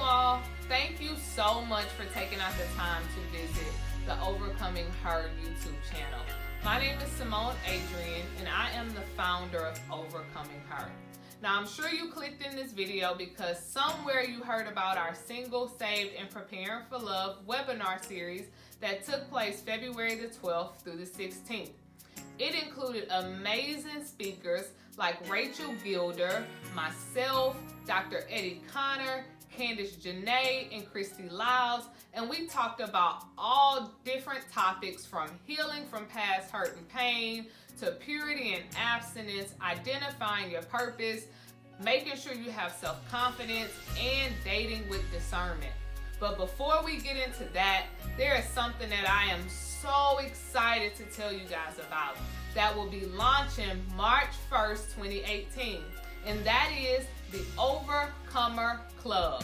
all, thank you so much for taking out the time to visit the Overcoming Her YouTube channel. My name is Simonè Adrianne, and I am the founder of Overcoming Her. Now, I'm sure you clicked in this video because somewhere you heard about our Single, Saved, and Preparing for Love webinar series that took place February the 12th through the 16th. It included amazing speakers like Rachel Gilder, myself, Dr. Eddie Connor, Candace, Junee, and Christy Lyles, and we talked about all different topics from healing from past hurt and pain to purity and abstinence, identifying your purpose, making sure you have self-confidence, and dating with discernment. But before we get into that, there is something that I am so excited to tell you guys about that will be launching March 1st, 2018. And that is the Overcomer Club.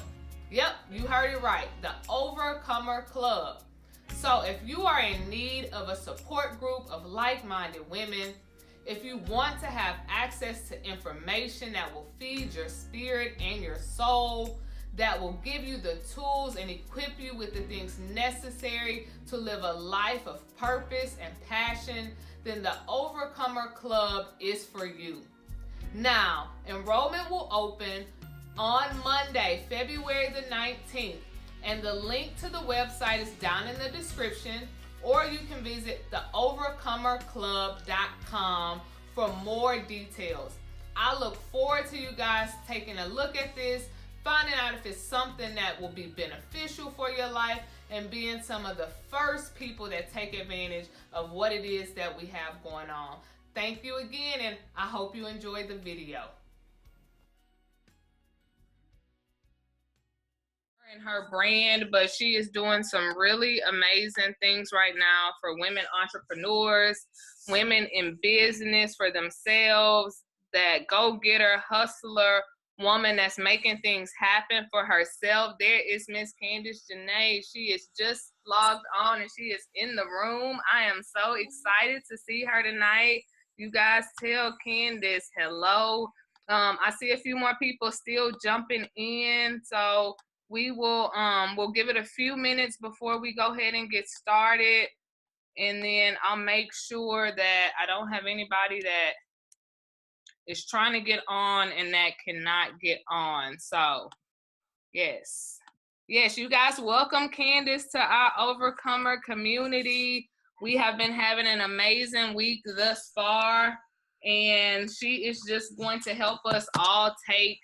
Yep, you heard it right, the Overcomer Club. So if you are in need of a support group of like-minded women, if you want to have access to information that will feed your spirit and your soul, that will give you the tools and equip you with the things necessary to live a life of purpose and passion, then the Overcomer Club is for you. Now, enrollment will open on Monday, February the 19th, and the link to the website is down in the description, or you can visit theovercomerclub.com for more details. I look forward to you guys taking a look at this, finding out if it's something that will be beneficial for your life, and being some of the first people that take advantage of what it is that we have going on. Thank you again, and I hope you enjoyed the video. In her brand, but she is doing some really amazing things right now for women entrepreneurs, women in business for themselves, that go-getter, hustler, woman that's making things happen for herself. There is Miss Candace Junee. She is just logged on and she is in the room. I am so excited to see her tonight. You guys tell Candace hello. I see a few more people still jumping in, so we will we'll give it a few minutes before we go ahead and get started, and then I'll make sure that I don't have anybody that is trying to get on and that cannot get on. So yes, you guys, welcome Candace to our Overcomer community. We have been having an amazing week thus far, and she is just going to help us all take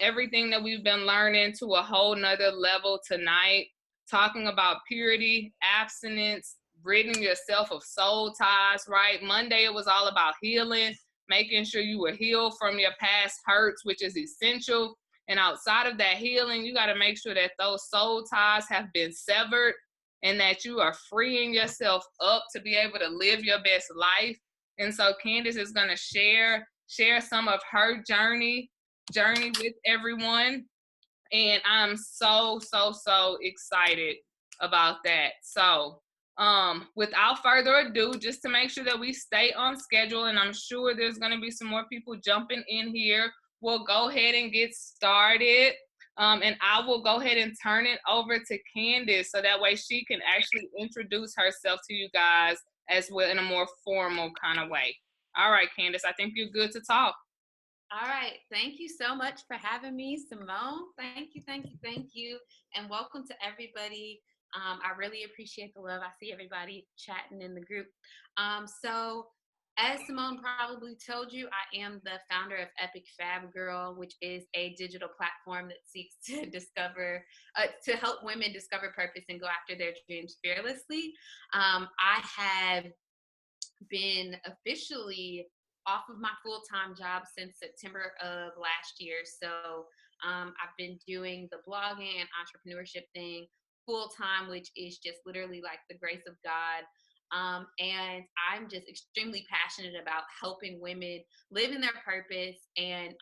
everything that we've been learning to a whole nother level tonight, talking about purity, abstinence, ridding yourself of soul ties, right? Monday, it was all about healing, making sure you were healed from your past hurts, which is essential. And outside of that healing, you got to make sure that those soul ties have been severed and that you are freeing yourself up to be able to live your best life. And so Candace is going to share some of her journey with everyone. And I'm so excited about that. So without further ado, just to make sure that we stay on schedule, and I'm sure there's going to be some more people jumping in here, we'll go ahead and get started. And I will go ahead and turn it over to Candace so that way she can actually introduce herself to you guys as well in a more formal kind of way. All right, Candace, I think you're good to talk. All right. Thank you so much for having me, Simonè. Thank you. And welcome to everybody. I really appreciate the love. I see everybody chatting in the group. So as Simonè probably told you, I am the founder of Epic Fab Girl, which is a digital platform that seeks to to help women discover purpose and go after their dreams fearlessly. I have been officially off of my full-time job since September of last year. So I've been doing the blogging and entrepreneurship thing full-time, which is just literally like the grace of God. And I'm just extremely passionate about helping women live in their purpose and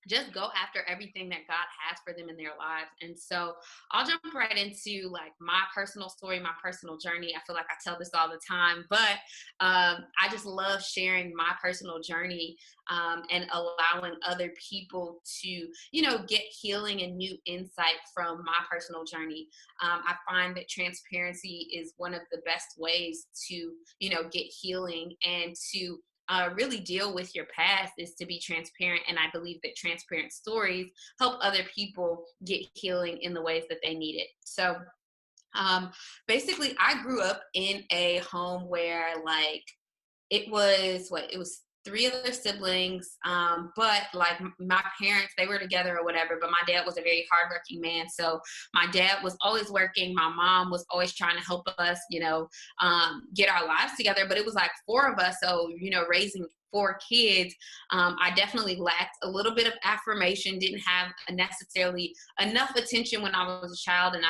just go after everything that God has for them in their lives. And so I'll jump right into like my personal story, my personal journey. I feel like I tell this all the time, but I just love sharing my personal journey, and allowing other people to, you know, get healing and new insight from my personal journey. I find that transparency is one of the best ways to, you know, get healing and to really deal with your past, is to be transparent. And I believe that transparent stories help other people get healing in the ways that they need it. So basically, I grew up in a home where like it was three other siblings, but like my parents, they were together or whatever, but my dad was a very hardworking man. So my dad was always working, my mom was always trying to help us, you know, get our lives together. But it was like four of us, so, you know, raising four kids, I definitely lacked a little bit of affirmation, didn't have necessarily enough attention when I was a child. And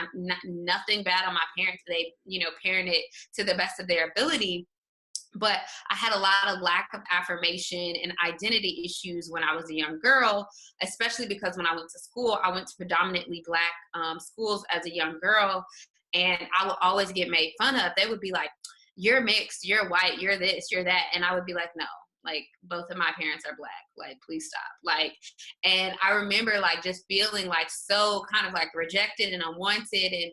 nothing bad on my parents, they, you know, parented to the best of their ability, but I had a lot of lack of affirmation and identity issues when I was a young girl, especially because when I went to school, I went to predominantly Black schools as a young girl, and I would always get made fun of. They would be like, "You're mixed, you're white, you're this, you're that," and I would be like, "No, like both of my parents are Black, like please stop." Like, and I remember like just feeling like so kind of like rejected and unwanted. And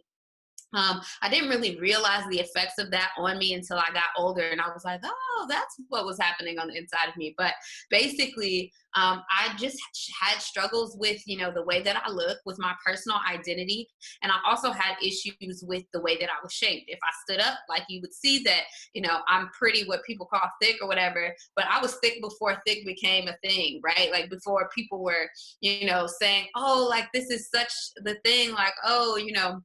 I didn't really realize the effects of that on me until I got older, and I was like, "Oh, that's what was happening on the inside of me." But basically, I just had struggles with, you know, the way that I look, with my personal identity, and I also had issues with the way that I was shaped. If I stood up, like you would see that, you know, I'm pretty, what people call thick or whatever, but I was thick before thick became a thing, right? Like before people were, you know, saying, "Oh, like this is such the thing," like, "Oh, you know."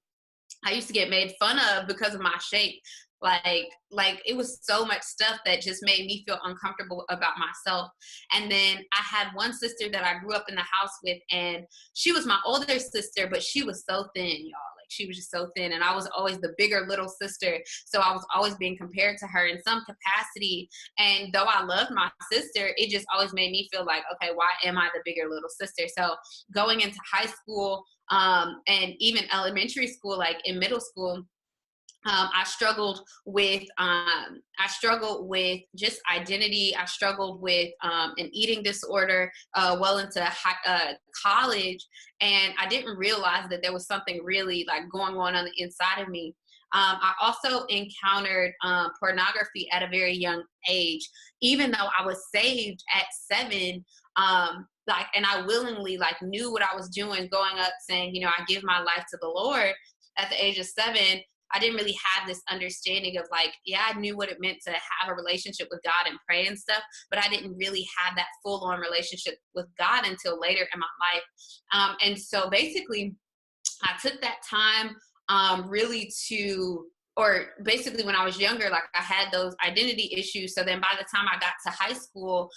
I used to get made fun of because of my shape. Like it was so much stuff that just made me feel uncomfortable about myself. And then I had one sister that I grew up in the house with, and she was my older sister, but she was so thin, y'all. Like she was just so thin, and I was always the bigger little sister. So I was always being compared to her in some capacity. And though I loved my sister, it just always made me feel like, okay, why am I the bigger little sister? So going into high school, and even elementary school, like in middle school, I struggled with just identity. I struggled with an eating disorder well into college, and I didn't realize that there was something really like going on the inside of me. I also encountered pornography at a very young age, even though I was saved at 7. Like, and I willingly like knew what I was doing, going up saying, you know, I give my life to the Lord at the age of 7. I didn't really have this understanding of like, yeah, I knew what it meant to have a relationship with God and pray and stuff, but I didn't really have that full on relationship with God until later in my life. And so basically I took that time really to, or basically when I was younger, like I had those identity issues. So then by the time I got to high school,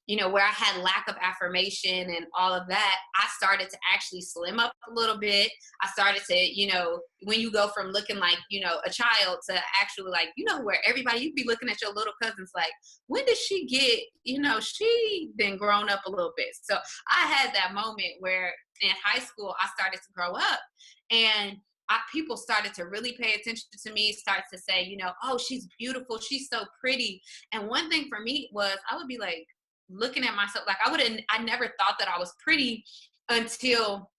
you know, where I had lack of affirmation and all of that, I started to actually slim up a little bit. I started to, you know, when you go from looking like, you know, a child to actually like, you know, where everybody, you'd be looking at your little cousins like, when did she get, you know, she been grown up a little bit. So I had that moment where in high school, I started to grow up, and people started to really pay attention to me, start to say, you know, "Oh, she's beautiful. She's so pretty." And one thing for me was I would be like looking at myself, like I never thought that I was pretty until,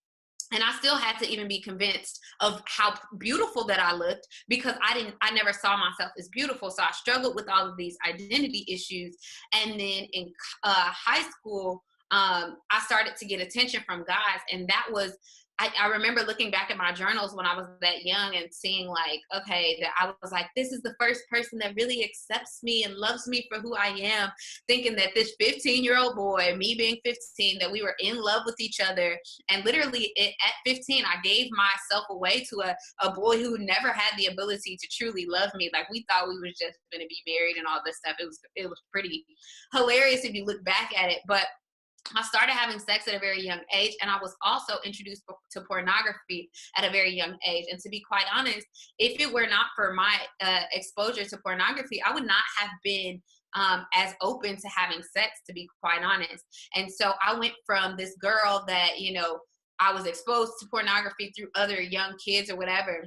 and I still had to even be convinced of how beautiful that I looked, because I never saw myself as beautiful. So I struggled with all of these identity issues. And then in high school, I started to get attention from guys. And that was, I remember looking back at my journals when I was that young and seeing like, okay, that I was like, this is the first person that really accepts me and loves me for who I am, thinking that this 15-year-old boy, me being 15, that we were in love with each other. And literally at 15, I gave myself away to a boy who never had the ability to truly love me. Like we thought we was just going to be married and all this stuff. It was pretty hilarious if you look back at it. But I started having sex at a very young age, and I was also introduced to pornography at a very young age. And to be quite honest, if it were not for my exposure to pornography, I would not have been as open to having sex, to be quite honest. And so I went from this girl that, you know, I was exposed to pornography through other young kids or whatever,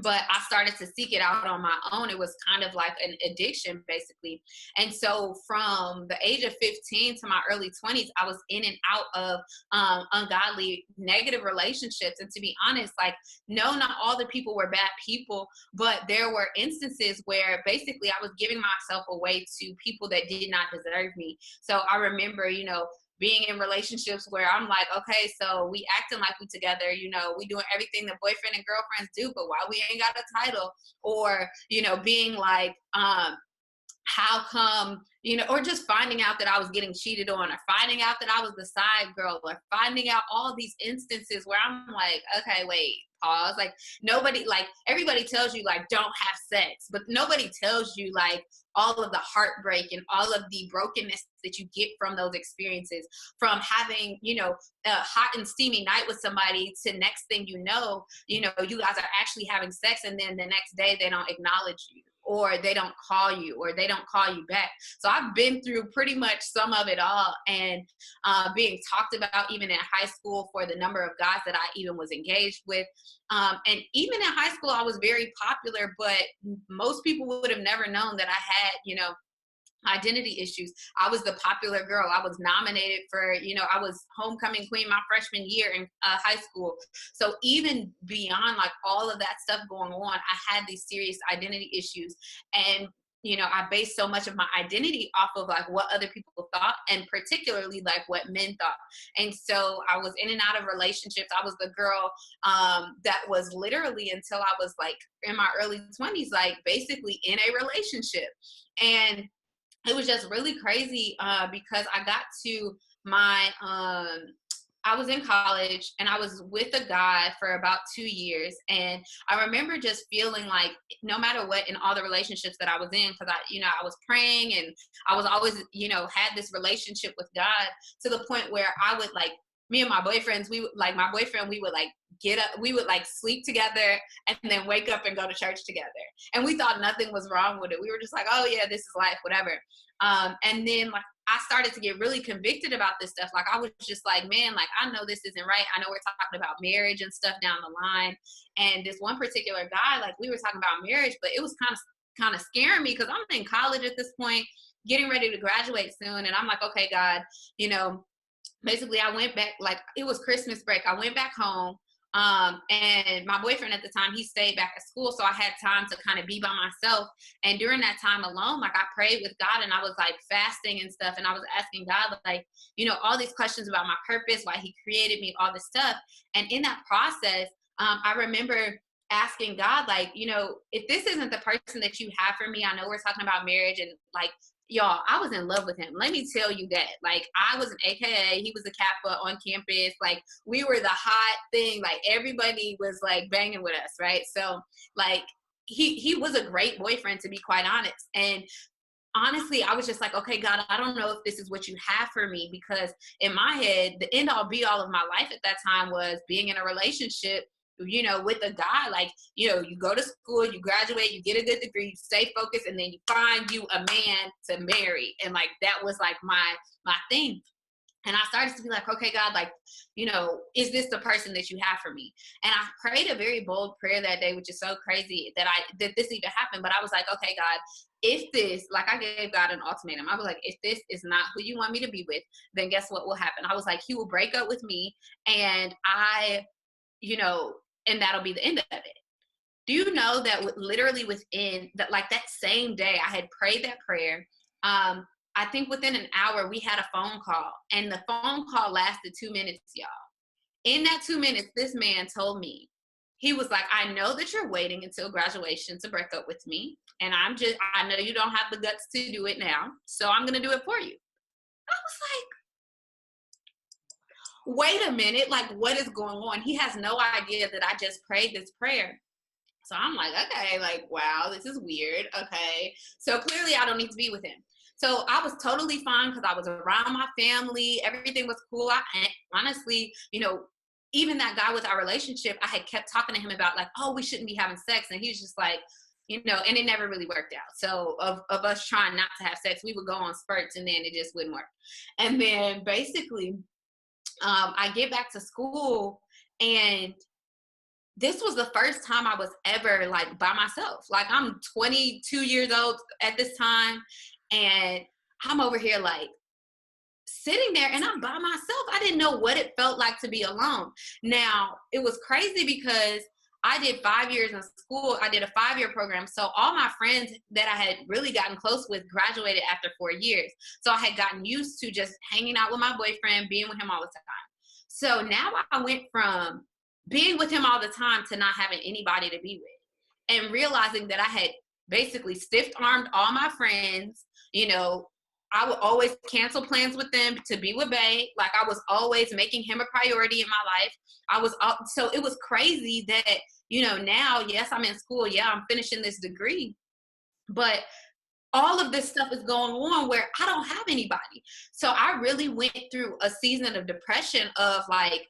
but I started to seek it out on my own. It was kind of like an addiction, basically. And so from the age of 15 to my early 20s, I was in and out of ungodly, negative relationships. And to be honest, like, no, not all the people were bad people, but there were instances where basically I was giving myself away to people that did not deserve me. So I remember, you know, being in relationships where I'm like, okay, so we acting like we together, you know, we doing everything that boyfriend and girlfriends do, but why we ain't got a title? Or, you know, being like, how come, you know, or just finding out that I was getting cheated on, or finding out that I was the side girl, or finding out all these instances where I'm like, okay, wait, pause. Like, nobody, like, everybody tells you, like, don't have sex, but nobody tells you, like, all of the heartbreak and all of the brokenness that you get from those experiences, from having, you know, a hot and steamy night with somebody to next thing you know, you guys are actually having sex, and then the next day they don't acknowledge you, or they don't call you, or they don't call you back. So I've been through pretty much some of it all, and being talked about even in high school for the number of guys that I even was engaged with. And even in high school, I was very popular, but most people would have never known that I had, you know, identity issues. I was the popular girl. I was nominated for, you know, I was homecoming queen my freshman year in high school. So even beyond like all of that stuff going on, I had these serious identity issues. And, you know, I based so much of my identity off of like what other people thought, and particularly like what men thought. And so I was in and out of relationships. I was the girl that was literally, until I was like in my early 20s, like basically in a relationship. And it was just really crazy because I got to my, I was in college and I was with a guy for about 2 years. And I remember just feeling like no matter what in all the relationships that I was in, because I was praying and I was always, you know, had this relationship with God, to the point where I would like, me and my boyfriends, we would like, my boyfriend, we would like get up, we would like sleep together and then wake up and go to church together. And we thought nothing was wrong with it. We were just like, oh yeah, this is life, whatever. And then like I started to get really convicted about this stuff. Like I was just like, man, like I know this isn't right. I know we're talking about marriage and stuff down the line. And this one particular guy, like we were talking about marriage, but it was kind of scaring me because I'm in college at this point, getting ready to graduate soon. And I'm like, okay, God, you know, basically I went back, like it was Christmas break. I went back home. And my boyfriend at the time, he stayed back at school. So I had time to kind of be by myself. And during that time alone, like I prayed with God and I was like fasting and stuff. And I was asking God, like, you know, all these questions about my purpose, why he created me, all this stuff. And in that process, I remember asking God, like, you know, if this isn't the person that you have for me, I know we're talking about marriage and like, y'all, I was in love with him. Let me tell you that. Like, I was an AKA, he was a Kappa on campus. Like, we were the hot thing. Like, everybody was like banging with us, right? So, like, he was a great boyfriend, to be quite honest. And honestly, I was just like, okay, God, I don't know if this is what you have for me, because in my head, the end all be all of my life at that time was being in a relationship, you know, with a guy. Like, you know, you go to school, you graduate, you get a good degree, you stay focused, and then you find you a man to marry. And like, that was like my thing. And I started to be like, okay, God, like, you know, is this the person that you have for me? And I prayed a very bold prayer that day, which is so crazy that this even happened. But I was like, okay, God, if this, like I gave God an ultimatum. I was like, if this is not who you want me to be with, then guess what will happen? I was like, he will break up with me, and you know, and that'll be the end of it. Do you know that literally within that, like that same day I had prayed that prayer, I think within an hour we had a phone call, and the phone call lasted 2 minutes, y'all. In that 2 minutes, this man told me, he was like, I know that you're waiting until graduation to break up with me. And I know you don't have the guts to do it now. So I'm going to do it for you. I was like, wait a minute. Like, what is going on? He has no idea that I just prayed this prayer. So I'm like, okay, like, wow, this is weird. Okay. So clearly I don't need to be with him. So I was totally fine because I was around my family. Everything was cool. Honestly, you know, even that guy with our relationship, I had kept talking to him about like, oh, we shouldn't be having sex. And he was just like, you know, and it never really worked out. So of us trying not to have sex, we would go on spurts and then it just wouldn't work. And then basically, I get back to school, and this was the first time I was ever like by myself. Like, I'm 22 years old at this time, and I'm over here like sitting there and I'm by myself. I didn't know what it felt like to be alone. Now, it was crazy because I did 5 years in school. I did a 5-year program. So all my friends that I had really gotten close with graduated after 4 years. So I had gotten used to just hanging out with my boyfriend, being with him all the time. So now I went from being with him all the time to not having anybody to be with, and realizing that I had basically stiff-armed all my friends. You know, I would always cancel plans with them to be with Bae. Like, I was always making him a priority in my life. So it was crazy that, you know, now, yes, I'm in school. Yeah, I'm finishing this degree, but all of this stuff is going on where I don't have anybody. So I really went through a season of depression of like,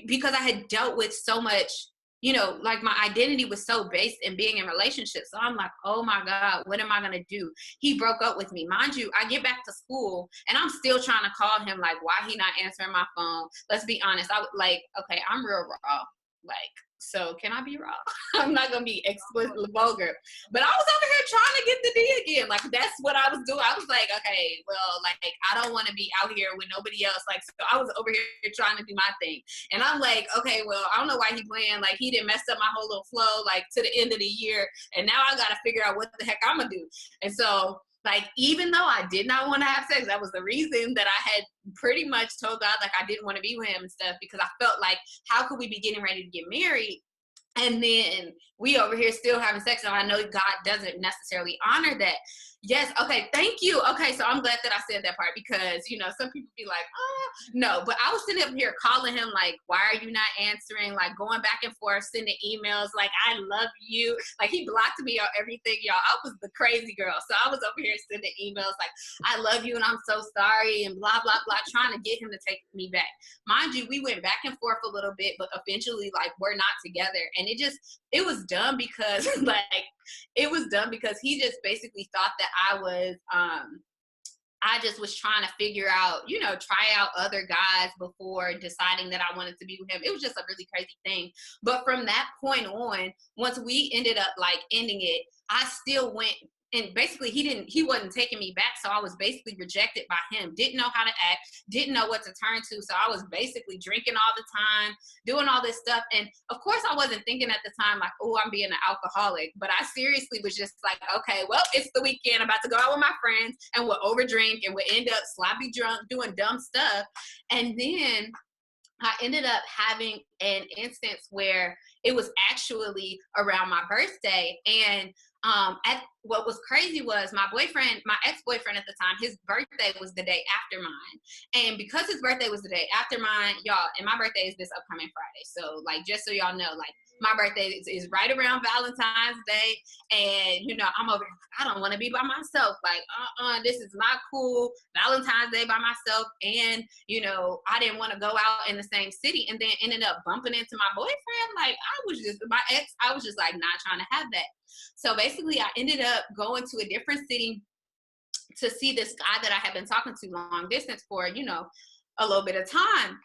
because I had dealt with so much, you know, like my identity was so based in being in relationships. So I'm like, oh my God, what am I going to do? He broke up with me. Mind you, I get back to school and I'm still trying to call him, like, why he not answering my phone? Let's be honest. I would like, okay, I'm real raw. Like, so can I be raw? I'm not going to be explicitly vulgar, but I was over here trying to get the D again. Like, that's what I was doing. I was like, okay, well, like, I don't want to be out here with nobody else. Like, so I was over here trying to do my thing. And I'm like, okay, well, I don't know why he playing. Like, he didn't mess up my whole little flow, like, to the end of the year. And now I got to figure out what the heck I'm going to do. And so, like, even though I did not want to have sex, that was the reason that I had pretty much told God, like, I didn't want to be with him and stuff, because I felt like, how could we be getting ready to get married? And then we over here still having sex, and I know God doesn't necessarily honor that. Yes, okay, thank you. Okay, so I'm glad that I said that part, because, you know, some people be like, oh, no. But I was sitting up here calling him, like, why are you not answering? Like, going back and forth, sending emails, like, I love you. Like, he blocked me on everything, y'all. I was the crazy girl. So I was over here sending emails, like, I love you and I'm so sorry and blah, blah, blah, trying to get him to take me back. Mind you, we went back and forth a little bit, but eventually, like, we're not together. And it was dumb because, like, it was dumb because he just basically thought that I just was trying to figure out, you know, try out other guys before deciding that I wanted to be with him. It was just a really crazy thing. But from that point on, once we ended up like ending it, I still went. And basically he wasn't taking me back. So I was basically rejected by him. Didn't know how to act, didn't know what to turn to. So I was basically drinking all the time, doing all this stuff. And of course I wasn't thinking at the time like, oh, I'm being an alcoholic. But I seriously was just like, okay, well, it's the weekend. I'm about to go out with my friends, and we'll overdrink and we'll end up sloppy drunk doing dumb stuff. And then I ended up having an instance where it was actually around my birthday. And what was crazy was my ex-boyfriend at the time, his birthday was the day after mine. And because his birthday was the day after mine, y'all, and my birthday is this upcoming Friday. So, like, just so y'all know, like, my birthday is right around Valentine's Day. And, you know, I'm over here, I don't want to be by myself. Like, this is not cool. Valentine's Day by myself. And, you know, I didn't want to go out in the same city, and then ended up bumping into my boyfriend. Like, my ex, I was just like not trying to have that. So basically I ended up going to a different city to see this guy that I had been talking to long distance for, you know, a little bit of time.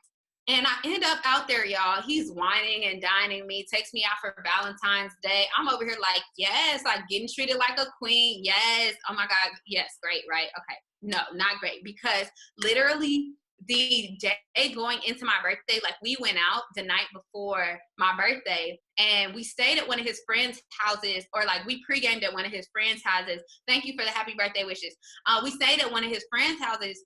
And I end up out there, y'all. He's whining and dining me, takes me out for Valentine's Day. I'm over here like, yes, like getting treated like a queen. Yes. Oh my God. Yes. Great. Right. Okay. No, not great, because literally the day going into my birthday, like, we went out the night before my birthday and we stayed at one of his friends' houses, or like we pre-gamed at one of his friends' houses. Thank you for the happy birthday wishes. We stayed at one of his friends' houses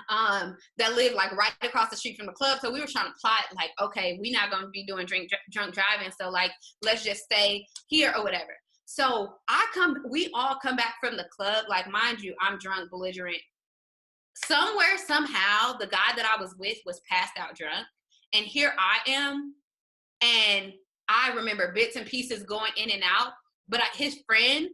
that lived like right across the street from the club. So we were trying to plot like, okay, we're not going to be doing drunk driving. So like, let's just stay here or whatever. So we all come back from the club. Like, mind you, I'm drunk, belligerent. Somewhere, somehow, the guy that I was with was passed out drunk. And here I am. And I remember bits and pieces going in and out. But his friend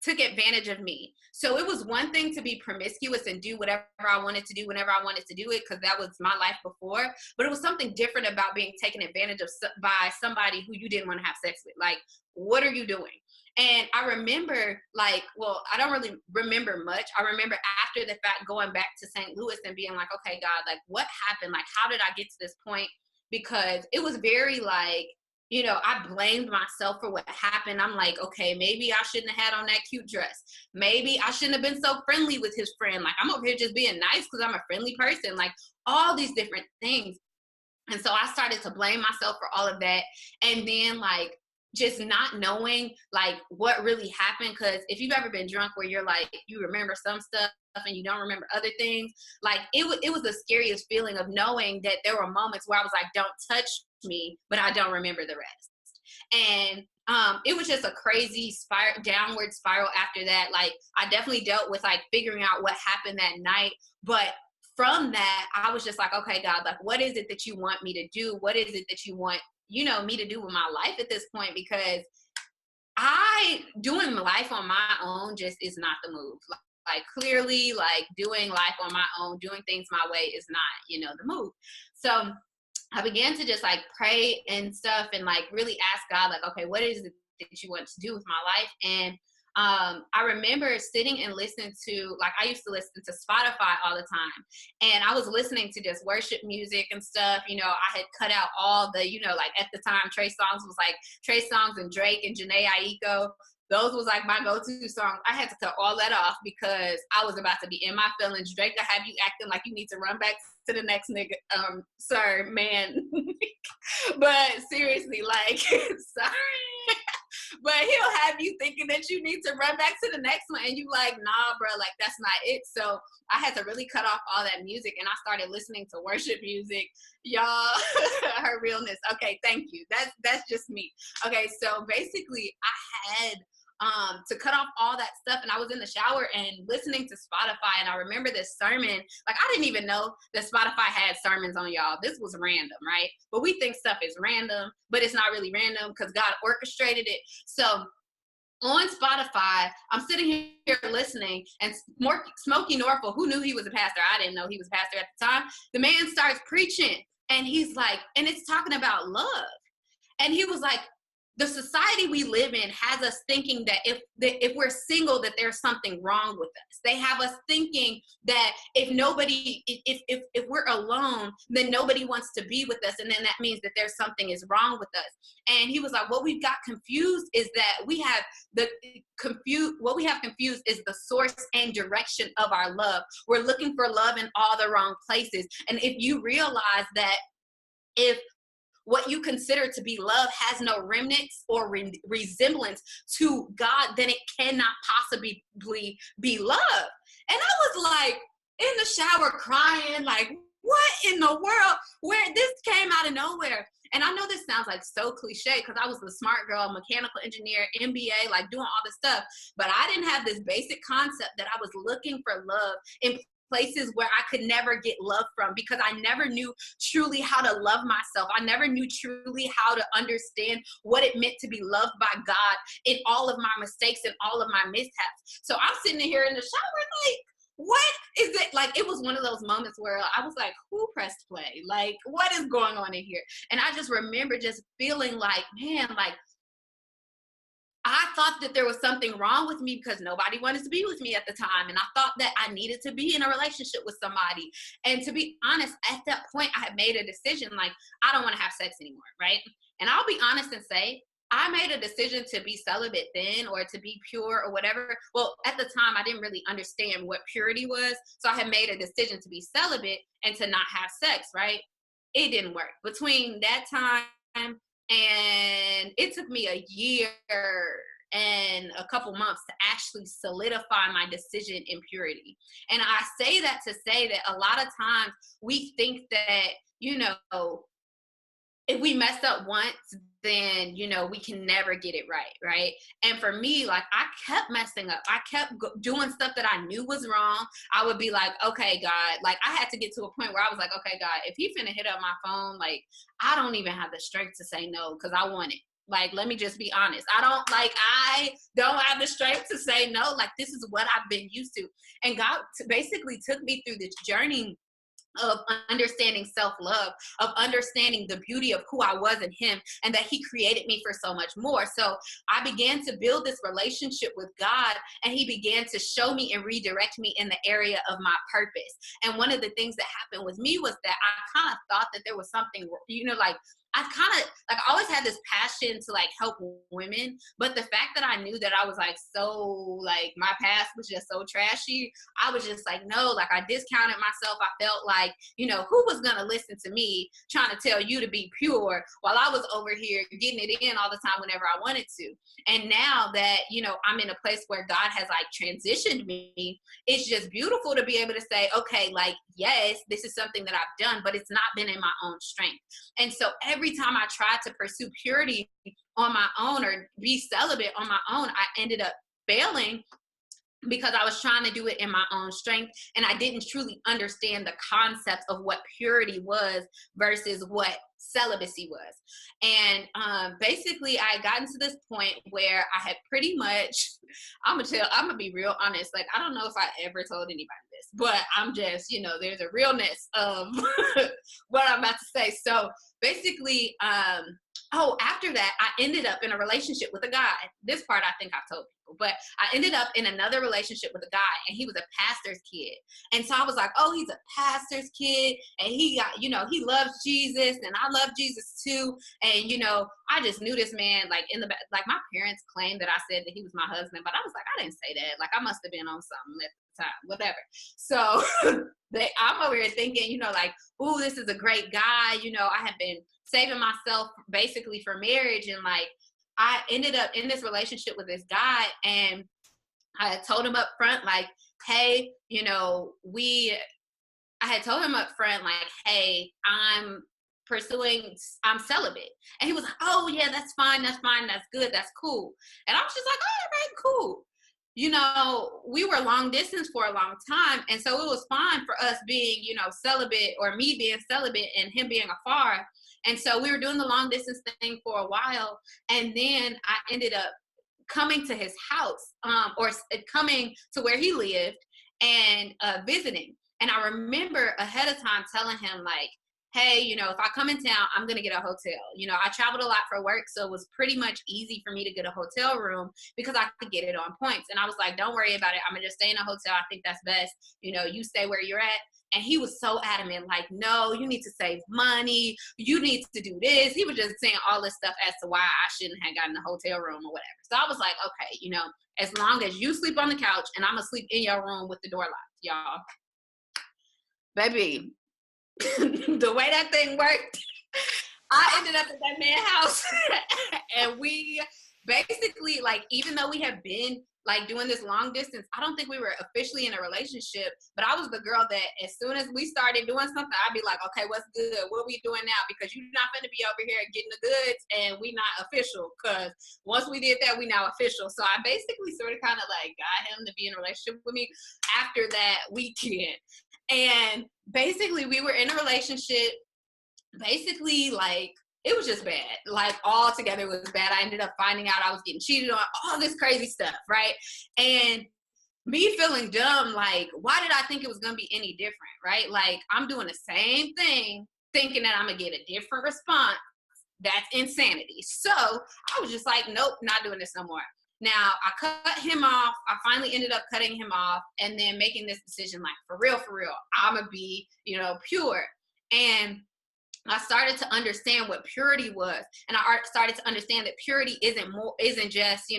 took advantage of me. So it was one thing to be promiscuous and do whatever I wanted to do whenever I wanted to do it, because that was my life before. But it was something different about being taken advantage of by somebody who you didn't want to have sex with. Like, what are you doing? And I remember like, well, I don't really remember much. I remember after the fact going back to St. Louis and being like, okay, God, like what happened? Like, how did I get to this point? Because it was very like, you know, I blamed myself for what happened. I'm like, okay, maybe I shouldn't have had on that cute dress. Maybe I shouldn't have been so friendly with his friend. Like, I'm over here just being nice because I'm a friendly person. Like, all these different things. And so I started to blame myself for all of that. And then, like, just not knowing, like, what really happened. Because if you've ever been drunk where you're like, you remember some stuff and you don't remember other things, like, it was the scariest feeling of knowing that there were moments where I was like, don't touch me, but I don't remember the rest. And it was just a crazy downward spiral after that. Like, I definitely dealt with like figuring out what happened that night. But from that, I was just like, okay, God, like, what is it that you want me to do? What is it that you want, you know, me to do with my life at this point? Because doing life on my own just is not the move. Like clearly, like doing life on my own, doing things my way is not, you know, the move. So I began to just like pray and stuff and like really ask God, like, okay, what is it that you want to do with my life? And I remember sitting and listening to, like, I used to listen to Spotify all the time. And I was listening to just worship music and stuff. You know, I had cut out all the, you know, like at the time, Trey Songz and Drake and Junee Aiko. Those was like my go-to songs. I had to cut all that off because I was about to be in my feelings. Drake, I have you acting like you need to run back to the next nigga. Sir, man. But seriously, like, sorry. But he'll have you thinking that you need to run back to the next one. And you like, nah, bro, like, that's not it. So I had to really cut off all that music. And I started listening to worship music. Y'all, her realness. Okay, thank you. That's just me. Okay, so basically I had to cut off all that stuff. And I was in the shower and listening to Spotify. And I remember this sermon. Like, I didn't even know that Spotify had sermons on, y'all. This was random, right? But we think stuff is random, but it's not really random because God orchestrated it. So on Spotify, I'm sitting here listening, and Smokey Norfolk, who knew he was a pastor? I didn't know he was a pastor at the time. The man starts preaching, and he's like, and it's talking about love. And he was like, the society we live in has us thinking that if we're single, that there's something wrong with us. They have us thinking that if we're alone, then nobody wants to be with us. And then that means that there's something is wrong with us. And he was like, what we've got confused is that what we have confused is the source and direction of our love. We're looking for love in all the wrong places. And if you realize that if what you consider to be love has no remnants or resemblance to God, then it cannot possibly be love. And I was like in the shower crying, like, what in the world? Where this came out of nowhere. And I know this sounds like so cliche because I was the smart girl, mechanical engineer, MBA, like doing all this stuff. But I didn't have this basic concept that I was looking for love in places where I could never get love from, because I never knew truly how to love myself. I never knew truly how to understand what it meant to be loved by God in all of my mistakes and all of my mishaps. So I'm sitting here in the shower like, what is it? Like, it was one of those moments where I was like, who pressed play? Like, what is going on in here? And I just remember just feeling like, man, like, I thought that there was something wrong with me because nobody wanted to be with me at the time. And I thought that I needed to be in a relationship with somebody. And to be honest, at that point, I had made a decision, like, I don't want to have sex anymore, right? And I'll be honest and say, I made a decision to be celibate then, or to be pure or whatever. Well, at the time, I didn't really understand what purity was. So I had made a decision to be celibate and to not have sex, right? It didn't work. Between that time, and it took me a year and a couple months to actually solidify my decision in purity. And I say that to say that a lot of times we think that, you know, if we mess up once, then, you know, we can never get it right, right? And for me, like, I kept messing up. I kept doing stuff that I knew was wrong. I would be like, okay, God, like, I had to get to a point where I was like, okay, God, if he finna hit up my phone, like, I don't even have the strength to say no because I want it. Like, let me just be honest. I don't have the strength to say no. Like, this is what I've been used to. And God basically took me through this journey of understanding self-love, of understanding the beauty of who I was in him, and that he created me for so much more. So I began to build this relationship with God, and he began to show me and redirect me in the area of my purpose. And one of the things that happened with me was that I kind of thought that there was something, like I kind of like I always had this passion to like help women, but the fact that I knew that I was like so like my past was just so trashy, I was just like, no, like I discounted myself. I felt like, who was gonna listen to me trying to tell you to be pure while I was over here getting it in all the time whenever I wanted to. And now that, I'm in a place where God has like transitioned me, it's just beautiful to be able to say, okay, like, yes, this is something that I've done, but it's not been in my own strength. And so every time I tried to pursue purity on my own or be celibate on my own, I ended up failing because I was trying to do it in my own strength, and I didn't truly understand the concept of what purity was versus what celibacy was. And basically I had gotten to this point where I had pretty much, I'm gonna be real honest, like I don't know if I ever told anybody this, but I'm just, there's a realness of what I'm about to say. So basically, after that, I ended up in a relationship with a guy. This part I think I've told people, but I ended up in another relationship with a guy, and he was a pastor's kid. And so I was like, oh, he's a pastor's kid, and he got, he loves Jesus, and I love Jesus too. And, I just knew this man, like in the back, like my parents claimed that I said that he was my husband, but I was like, I didn't say that. Like I must have been on something at the time, whatever. So I'm over here thinking, like, ooh, this is a great guy. I have been saving myself basically for marriage, and like I ended up in this relationship with this guy, and I had told him up front, like, hey, I had told him up front, like, hey, I'm celibate. And he was like, oh yeah, that's fine, that's good, that's cool. And I was just like, all right, cool. We were long distance for a long time. And so it was fine for us being, celibate, or me being celibate and him being afar. And so we were doing the long distance thing for a while. And then I ended up coming to his house, or coming to where he lived and visiting. And I remember ahead of time telling him, like, hey, if I come in town, I'm going to get a hotel. I traveled a lot for work, so it was pretty much easy for me to get a hotel room because I could get it on points. And I was like, don't worry about it. I'm going to just stay in a hotel. I think that's best. You stay where you're at. And he was so adamant, like, no, you need to save money. You need to do this. He was just saying all this stuff as to why I shouldn't have gotten a hotel room or whatever. So I was like, okay, as long as you sleep on the couch and I'm going to sleep in your room with the door locked, y'all. Baby, the way that thing worked, I ended up at that man's house and we basically, like, even though we have been like doing this long distance, I don't think we were officially in a relationship, but I was the girl that as soon as we started doing something, I'd be like, okay, what's good? What are we doing now? Because you're not going to be over here getting the goods and we not official, because once we did that, we now official. So I basically sort of kind of like got him to be in a relationship with me after that weekend. And basically we were in a relationship, basically like, it was just bad. Like all together it was bad. I ended up finding out I was getting cheated on, all this crazy stuff, right? And me feeling dumb, like, why did I think it was gonna be any different, right? Like I'm doing the same thing, thinking that I'm gonna get a different response. That's insanity. So I was just like, nope, not doing this no more. Now I cut him off. I finally ended up cutting him off and then making this decision, like, for real, I'm gonna be, pure. And I started to understand what purity was. And I started to understand that purity isn't just,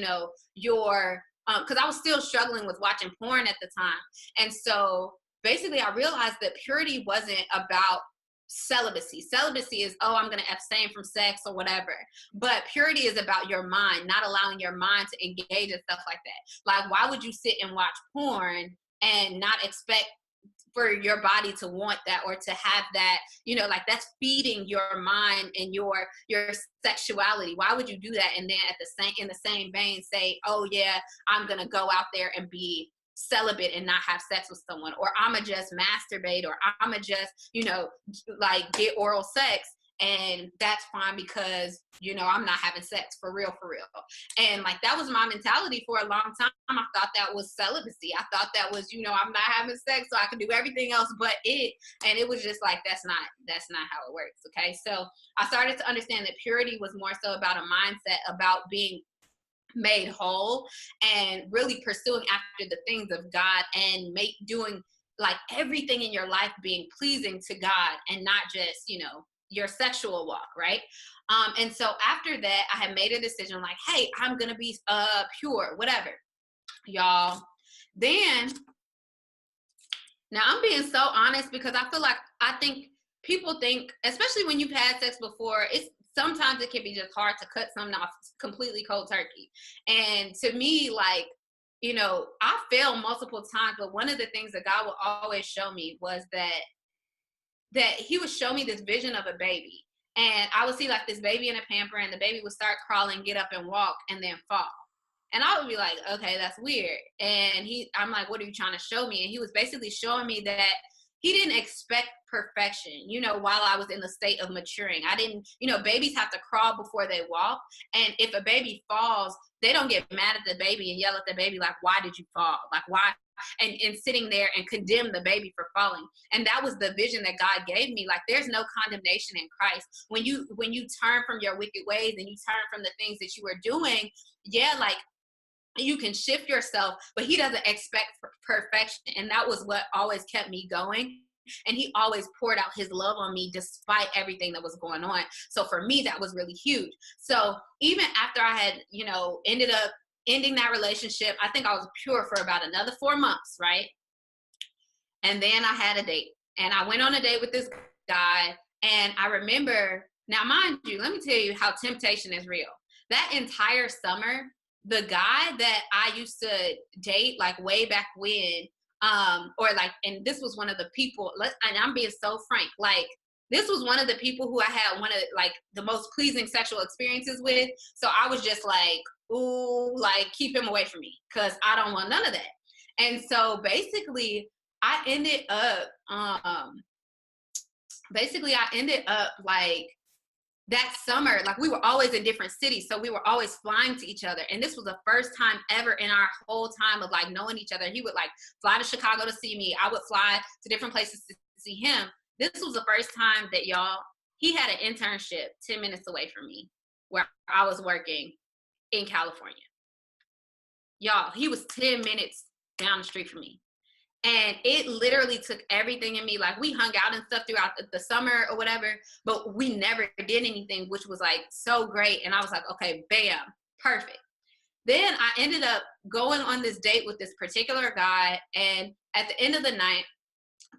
your, cause I was still struggling with watching porn at the time. And so basically I realized that purity wasn't about celibacy. Celibacy is, oh, I'm going to abstain from sex or whatever. But purity is about your mind, not allowing your mind to engage in stuff like that. Like, why would you sit and watch porn and not expect for your body to want that or to have that, like that's feeding your mind and your sexuality. Why would you do that? And then in the same vein say, oh yeah, I'm going to go out there and be celibate and not have sex with someone, or I'm going to just masturbate, or I'm going to just, like get oral sex and that's fine because, you know, I'm not having sex for real, for real. And like, that was my mentality for a long time. I thought that was celibacy. I thought that was, you know, I'm not having sex, so I can do everything else but it. And it was just like, that's not how it works. Okay. So I started to understand that purity was more so about a mindset about being made whole and really pursuing after the things of God and doing like everything in your life being pleasing to God and not just, you know, your sexual walk, right? And so after that, I had made a decision like, hey, I'm gonna be pure, whatever, y'all. Then now I'm being so honest because I feel like I think people think, especially when you've had sex before, it's sometimes it can be just hard to cut something off completely cold turkey. And to me, like, you know, I failed multiple times, but one of the things that God will always show me was that he would show me this vision of a baby. And I would see like this baby in a pamper, and the baby would start crawling, get up and walk, and then fall. And I would be like, okay, that's weird. And I'm like, what are you trying to show me? And he was basically showing me that he didn't expect perfection, you know, while I was in the state of maturing. I didn't, you know, babies have to crawl before they walk. And if a baby falls, they don't get mad at the baby and yell at the baby like, why did you fall? Like, why? And sitting there and condemn the baby for falling. And that was the vision that God gave me. Like, there's no condemnation in Christ. When you turn from your wicked ways and you turn from the things that you were doing, yeah, like, you can shift yourself, but he doesn't expect perfection. And that was what always kept me going. And he always poured out his love on me despite everything that was going on. So for me, that was really huge. So even after I had, you know, ended up ending that relationship, I think I was pure for about another 4 months, right? And then I had a date, and I went on a date with this guy. And I remember, now mind you, let me tell you how temptation is real. That entire summer, the guy that I used to date, like way back when, or like, and this was one of the people, and I'm being so frank, like, this was one of the people who I had one of like the most pleasing sexual experiences with. So I was just like, ooh, like, keep him away from me because I don't want none of that. And so basically I ended up like, that summer, like, we were always in different cities, so we were always flying to each other. And this was the first time ever in our whole time of like knowing each other. He would like fly to Chicago to see me. I would fly to different places to see him. This was the first time that, y'all, he had an internship 10 minutes away from me where I was working in California. Y'all, he was 10 minutes down the street from me. And it literally took everything in me. Like, we hung out and stuff throughout the summer or whatever, but we never did anything, which was like so great. And I was like, okay, bam, perfect. Then I ended up going on this date with this particular guy. And at the end of the night,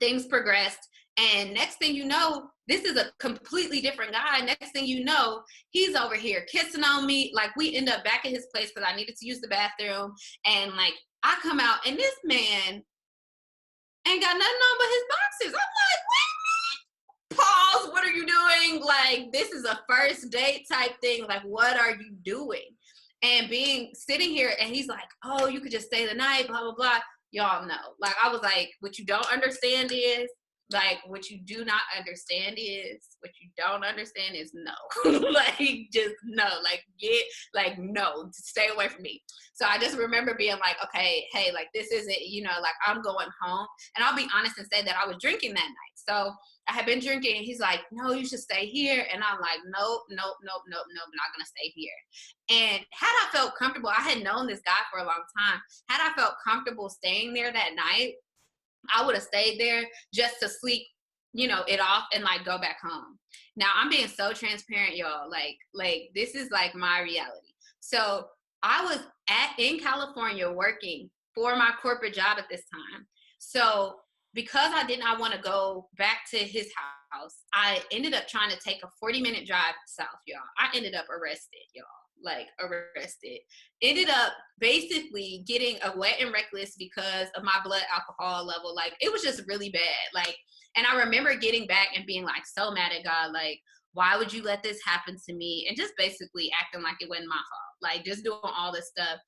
things progressed. And next thing you know, this is a completely different guy. Next thing you know, he's over here kissing on me. Like, we end up back at his place because I needed to use the bathroom. And like, I come out and this man ain't got nothing on but his boxes. I'm like, wait a minute. Pause. What are you doing? Like, this is a first date type thing. Like, what are you doing? And sitting here, and he's like, oh, you could just stay the night, blah, blah, blah. Y'all know. Like, I was like, what you don't understand is, like, what you do not understand is, what you don't understand is no. Like, just no. Like, no, stay away from me. So I just remember being like, okay, hey, like, this isn't, you know, like, I'm going home. And I'll be honest and say that I was drinking that night. So I had been drinking, and he's like, no, you should stay here. And I'm like, nope, I'm not going to stay here. And had I felt comfortable, I had known this guy for a long time. Had I felt comfortable staying there that night, I would have stayed there just to sleep, you know, it off and like go back home. Now I'm being so transparent, y'all. Like this is like my reality. So I was in California working for my corporate job at this time. So because I did not want to go back to his house, I ended up trying to take a 40-minute drive south, y'all. I ended up arrested, y'all. Like, arrested. Ended up basically getting a wet and reckless because of my blood alcohol level. Like, it was just really bad. Like, and I remember getting back and being like so mad at God, like, why would you let this happen to me? And just basically acting like it wasn't my fault. Like, just doing all this stuff.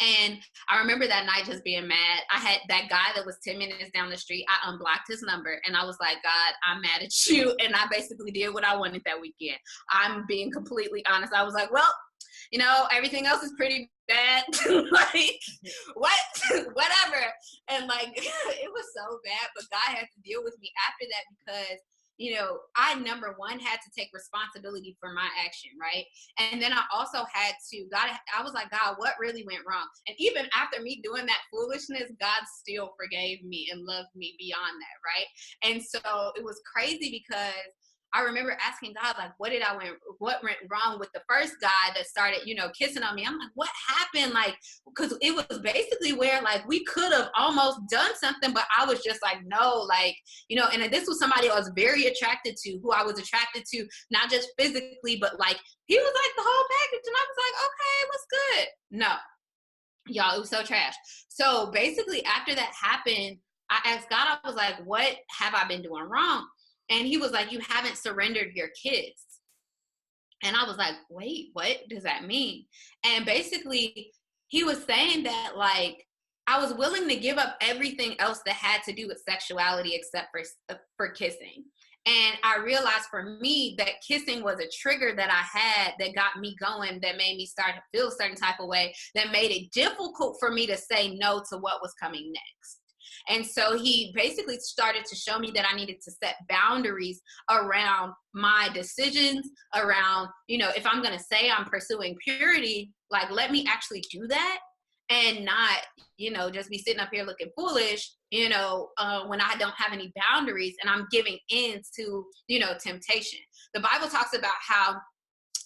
And I remember that night just being mad. I had that guy that was 10 minutes down the street. I unblocked his number and I was like, God, I'm mad at you. And I basically did what I wanted that weekend. I'm being completely honest. I was like, well, you know, everything else is pretty bad. Like, what? Whatever. And like, it was so bad, but God had to deal with me after that because, you know, I, number one, had to take responsibility for my action, right? And then I also had to, God, I was like, God, what really went wrong? And even after me doing that foolishness, God still forgave me and loved me beyond that, right? And so it was crazy because I remember asking God, like, what went wrong with the first guy that started, you know, kissing on me? I'm like, what happened? Like, because it was basically where, like, we could have almost done something, but I was just like, no, like, you know, and this was somebody I was very attracted to, who I was attracted to, not just physically, but like, he was like the whole package. And I was like, okay, what's good? No, y'all, it was so trash. So basically, after that happened, I asked God, I was like, what have I been doing wrong? And he was like, you haven't surrendered your kids. And I was like, wait, what does that mean? And basically, he was saying that, like, I was willing to give up everything else that had to do with sexuality except for kissing. And I realized for me that kissing was a trigger that I had that got me going, that made me start to feel a certain type of way, that made it difficult for me to say no to what was coming next. And so he basically started to show me that I needed to set boundaries around my decisions, around, you know, if I'm going to say I'm pursuing purity, like, let me actually do that and not, you know, just be sitting up here looking foolish, you know, when I don't have any boundaries and I'm giving in to, you know, temptation. The Bible talks about how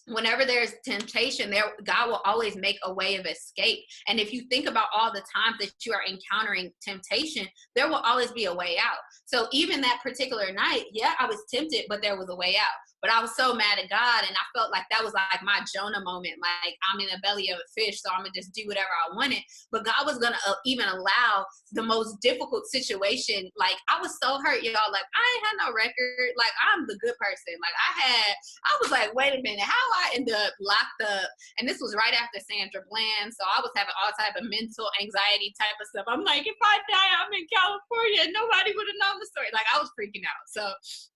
whenever there's temptation, God will always make a way of escape. And if you think about all the times that you are encountering temptation, there will always be a way out. So even that particular night, yeah, I was tempted, but there was a way out. But I was so mad at God, and I felt like that was like my Jonah moment. Like, I'm in the belly of a fish, so I'm gonna just do whatever I wanted. But God was gonna even allow the most difficult situation. Like, I was so hurt, y'all. Like, I ain't had no record. Like, I'm the good person. Like, I was like, wait a minute, how I ended up locked up? And this was right after Sandra Bland, so I was having all type of mental anxiety type of stuff. I'm like, if I die, I'm in California, and nobody would have known the story. Like, I was freaking out. So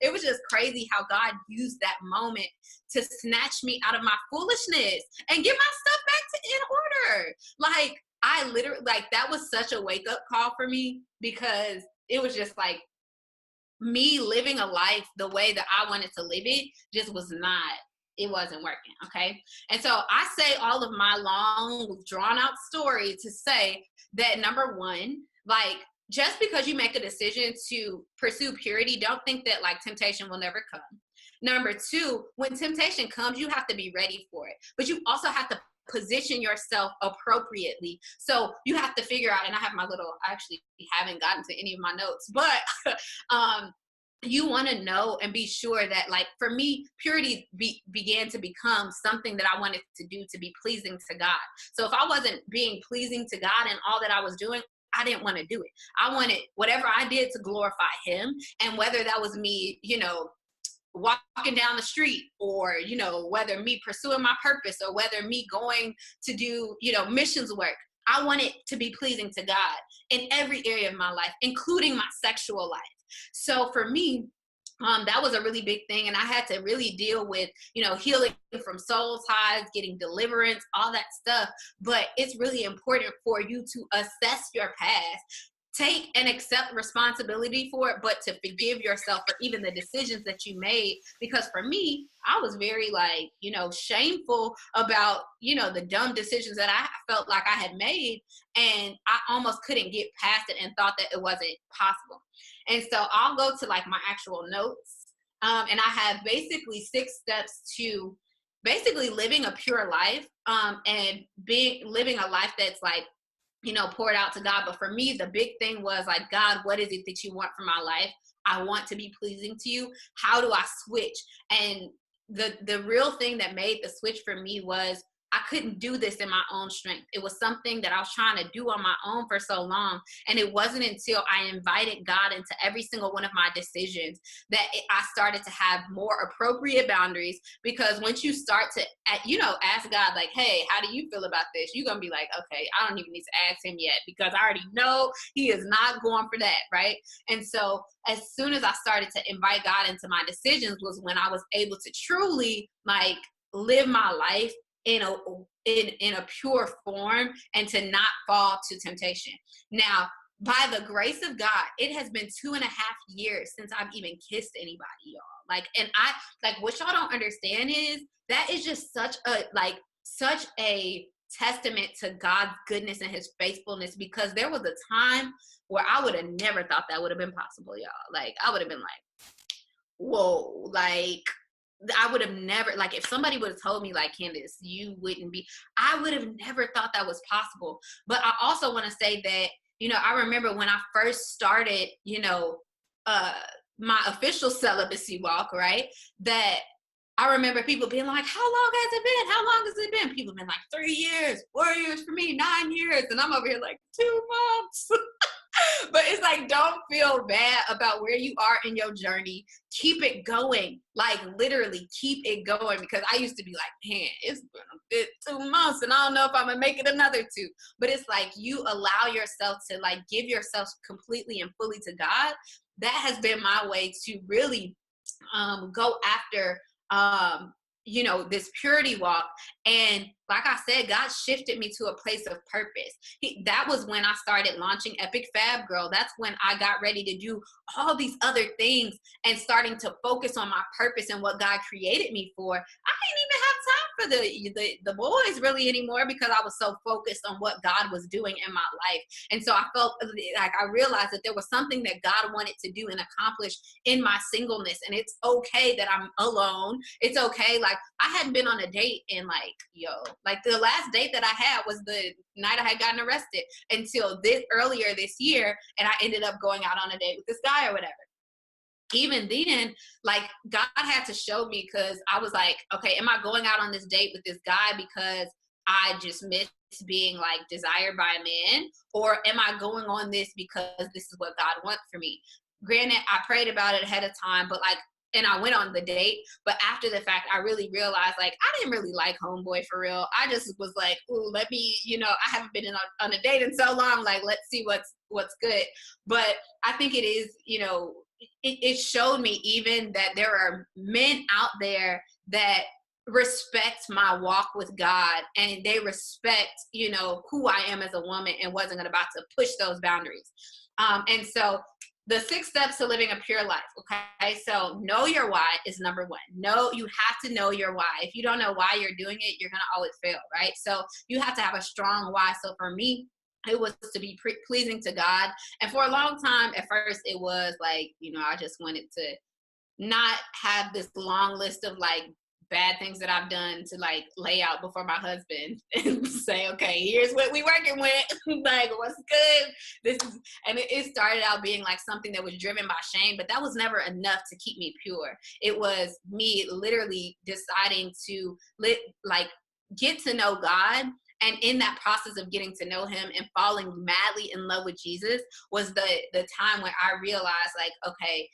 it was just crazy how God used that moment to snatch me out of my foolishness and get my stuff back in order. Like, I literally, like, that was such a wake up call for me, because it was just like me living a life the way that I wanted to live it just was not, it wasn't working. Okay. And so I say all of my long drawn out story to say that, number one, like, just because you make a decision to pursue purity, don't think that, like, temptation will never come. Number two, when temptation comes, you have to be ready for it, but you also have to position yourself appropriately. So you have to figure out, and I actually haven't gotten to any of my notes, but you want to know and be sure that, like, for me, purity began to become something that I wanted to do to be pleasing to God. So if I wasn't being pleasing to God in all that I was doing, I didn't want to do it. I wanted whatever I did to glorify him. And whether that was me, you know, walking down the street, or, you know, whether me pursuing my purpose, or whether me going to do, you know, missions work, I want it to be pleasing to God in every area of my life, including my sexual life. So for me, that was a really big thing. And I had to really deal with, you know, healing from soul ties, getting deliverance, all that stuff. But it's really important for you to assess your past, take and accept responsibility for it, but to forgive yourself for even the decisions that you made. Because for me, I was very, like, you know, shameful about, you know, the dumb decisions that I felt like I had made. And I almost couldn't get past it and thought that it wasn't possible. And so I'll go to, like, my actual notes. And I have basically 6 steps to basically living a pure life, and living a life that's, like, you know, poured out to God. But for me, the big thing was, like, God, what is it that you want from my life? I want to be pleasing to you. How do I switch? And the real thing that made the switch for me was I couldn't do this in my own strength. It was something that I was trying to do on my own for so long. And it wasn't until I invited God into every single one of my decisions that I started to have more appropriate boundaries. Because once you start to, ask God, like, hey, how do you feel about this? You're going to be like, okay, I don't even need to ask him yet, because I already know he is not going for that, right? And so as soon as I started to invite God into my decisions was when I was able to truly like live my life in a pure form and to not fall to temptation. Now, by the grace of God, it has been 2.5 years since I've even kissed anybody, y'all. Like, and I like what y'all don't understand is that is just such a testament to God's goodness and his faithfulness, because there was a time where I would have never thought that would have been possible, y'all. Like, I would have been like, whoa, like, I would have never, like, if somebody would have told me, like, Candace, you wouldn't be, I would have never thought that was possible. But I also want to say that, I remember when I first started, my official celibacy walk, right? That I remember people being like, how long has it been? How long has it been? People have been like 3 years, 4 years for me, 9 years. And I'm over here like 2 months. But it's like, don't feel bad about where you are in your journey. Keep it going. Like, literally keep it going. Because I used to be like, man, it's been a bit 2 months and I don't know if I'm going to make it another 2. But it's like, you allow yourself to like give yourself completely and fully to God. That has been my way to really go after this purity walk. And like I said, God shifted me to a place of purpose. That was when I started launching Epic Fab Girl. That's when I got ready to do all these other things and starting to focus on my purpose and what God created me for. I didn't even have time for the boys really anymore, because I was so focused on what God was doing in my life. And so I felt like I realized that there was something that God wanted to do and accomplish in my singleness. And it's okay that I'm alone. It's okay. Like, I hadn't been on a date in like the last date that I had was the night I had gotten arrested until earlier this year. And I ended up going out on a date with this guy or whatever. Even then, like, God had to show me, because I was like, okay, am I going out on this date with this guy because I just miss being like desired by a man, or am I going on this because this is what God wants for me? Granted, I prayed about it ahead of time, but like, and I went on the date, but after the fact, I really realized, like, I didn't really like homeboy for real. I just was like, ooh, let me, I haven't been on a date in so long. Like, let's see what's good. But I think it is, it showed me even that there are men out there that respect my walk with God, and they respect, who I am as a woman, and wasn't about to push those boundaries. And so the 6 steps to living a pure life. Okay. So know your why is number 1. You have to know your why. If you don't know why you're doing it, you're going to always fail. Right. So you have to have a strong why. So for me, it was to be pleasing to God. And for a long time, at first it was like, I just wanted to not have this long list of like bad things that I've done to like lay out before my husband and say, okay, here's what we working with. Like, what's good? And it started out being like something that was driven by shame, but that was never enough to keep me pure. It was me literally deciding to get to know God. And in that process of getting to know him and falling madly in love with Jesus was the time when I realized, like, okay,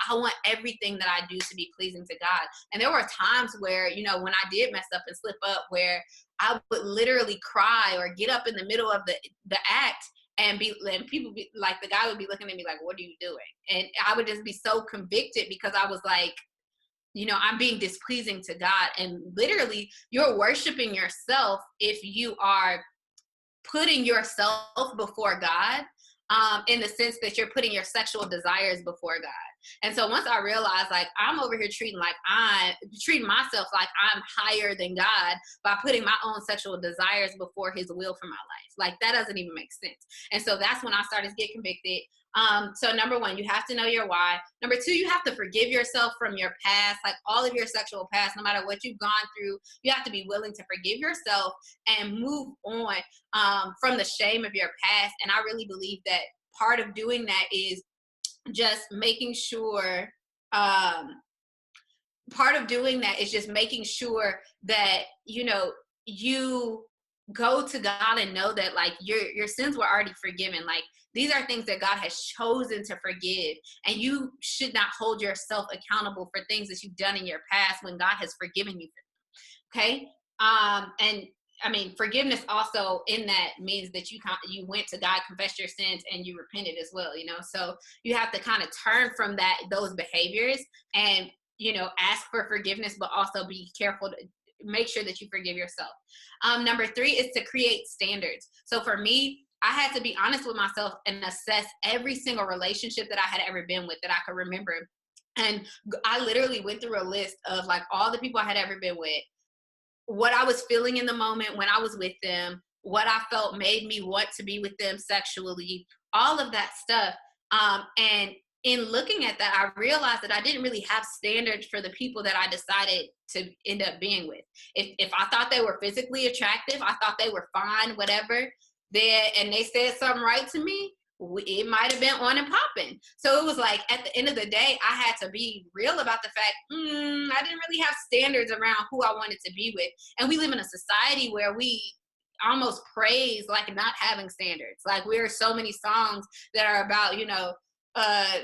I want everything that I do to be pleasing to God. And there were times where, when I did mess up and slip up, where I would literally cry or get up in the middle of the act and people be like, the guy would be looking at me like, what are you doing? And I would just be so convicted, because I was like, I'm being displeasing to God. And literally, you're worshiping yourself if you are putting yourself before God, in the sense that you're putting your sexual desires before God. And so once I realized, like, I'm over here treating myself like I'm higher than God by putting my own sexual desires before his will for my life. Like, that doesn't even make sense. And so that's when I started to get convicted. So number 1, you have to know your why. Number 2, you have to forgive yourself from your past, like all of your sexual past, no matter what you've gone through. You have to be willing to forgive yourself and move on from the shame of your past. And I really believe that part of doing that is just making sure, that, you go to God and know that like your sins were already forgiven. Like these are things that God has chosen to forgive, and you should not hold yourself accountable for things that you've done in your past when God has forgiven you. Okay. And I mean, forgiveness also in that means that you went to God, confessed your sins, and you repented as well, you know? So you have to kind of turn from those behaviors and, you know, ask for forgiveness, but also be careful to make sure that you forgive yourself. Number 3 is to create standards. So for me, I had to be honest with myself and assess every single relationship that I had ever been with that I could remember. And I literally went through a list of like all the people I had ever been with, what I was feeling in the moment when I was with them, what I felt made me want to be with them sexually, all of that stuff. And in looking at that, I realized that I didn't really have standards for the people that I decided to end up being with. If I thought they were physically attractive, I thought they were fine, whatever, and they said something right to me, it might have been on and popping. So it was like at the end of the day, I had to be real about the fact I didn't really have standards around who I wanted to be with. And we live in a society where we almost praise like not having standards. Like there are so many songs that are about, you know,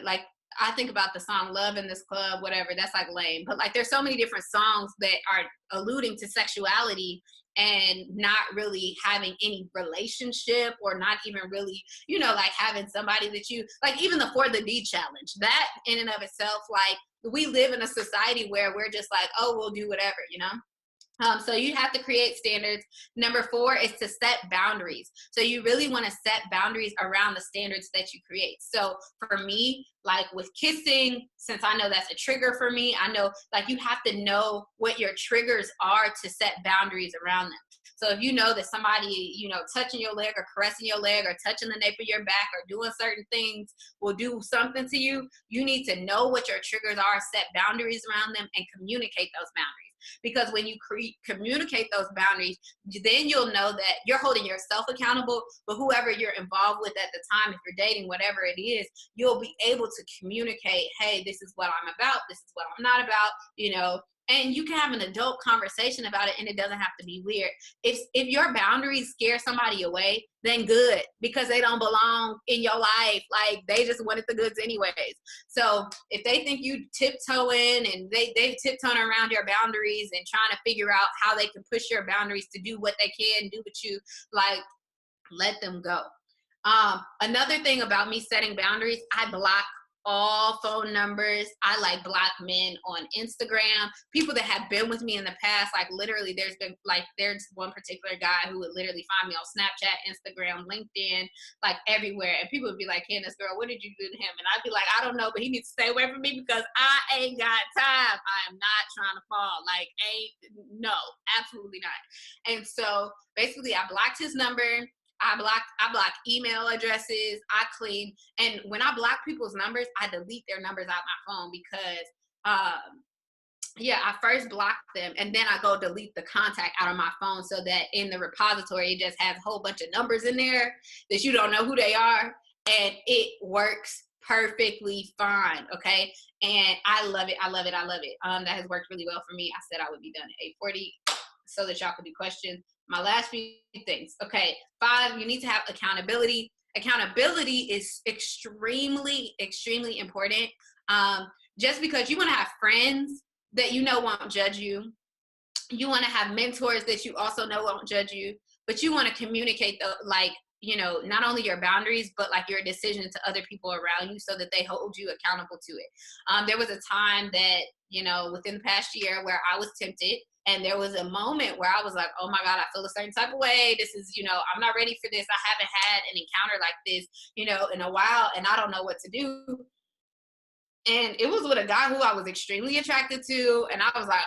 like I think about the song Love in This Club, whatever, that's like lame. But like there's so many different songs that are alluding to sexuality and not really having any relationship, or not even really, you know, like having somebody that you like, even the For the D challenge, that in and of itself, like we live in a society where we're just like, oh, we'll do whatever, you know? So you have to create standards. Number 4 is to set boundaries. So you really want to set boundaries around the standards that you create. So for me, like with kissing, since I know that's a trigger for me, I know like you have to know what your triggers are to set boundaries around them. So if you know that somebody, you know, touching your leg or caressing your leg or touching the nape of your back or doing certain things will do something to you, you need to know what your triggers are, set boundaries around them, and communicate those boundaries. Because when you communicate those boundaries, then you'll know that you're holding yourself accountable, but whoever you're involved with at the time, if you're dating, whatever it is, you'll be able to communicate, hey, this is what I'm about, this is what I'm not about, you know, and you can have an adult conversation about it, and it doesn't have to be weird. If your boundaries scare somebody away, then good, because they don't belong in your life. Like they just wanted the goods anyways. So if they think you tiptoeing and they tiptoeing around your boundaries and trying to figure out how they can push your boundaries to do what they can do with you, like let them go. Another thing about me setting boundaries, I block all phone numbers. I like block men on Instagram, people that have been with me in the past. Like literally there's one particular guy who would literally find me on Snapchat, Instagram, LinkedIn, like everywhere. And people would be like, Candace, girl, what did you do to him? And I'd be like, I don't know, but he needs to stay away from me because I ain't got time. I am not trying to fall. Like, no, absolutely not. And so basically I blocked his number. I block email addresses. I clean. And when I block people's numbers, I delete their numbers out my phone because, I first block them and then I go delete the contact out of my phone so that in the repository, it just has a whole bunch of numbers in there that you don't know who they are. And it works perfectly fine. Okay. And I love it. I love it. I love it. That has worked really well for me. I said I would be done at 8:40 so that y'all could do questions. My last few things. Okay. 5, you need to have accountability. Accountability is extremely, extremely important. Just because you want to have friends that you know won't judge you. You want to have mentors that you also know won't judge you, but you want to communicate not only your boundaries, but like your decision to other people around you so that they hold you accountable to it. There was a time that, within the past year where I was tempted. And there was a moment where I was like, oh my God, I feel a certain type of way. This is, I'm not ready for this. I haven't had an encounter like this, in a while, and I don't know what to do. And it was with a guy who I was extremely attracted to. And I was like,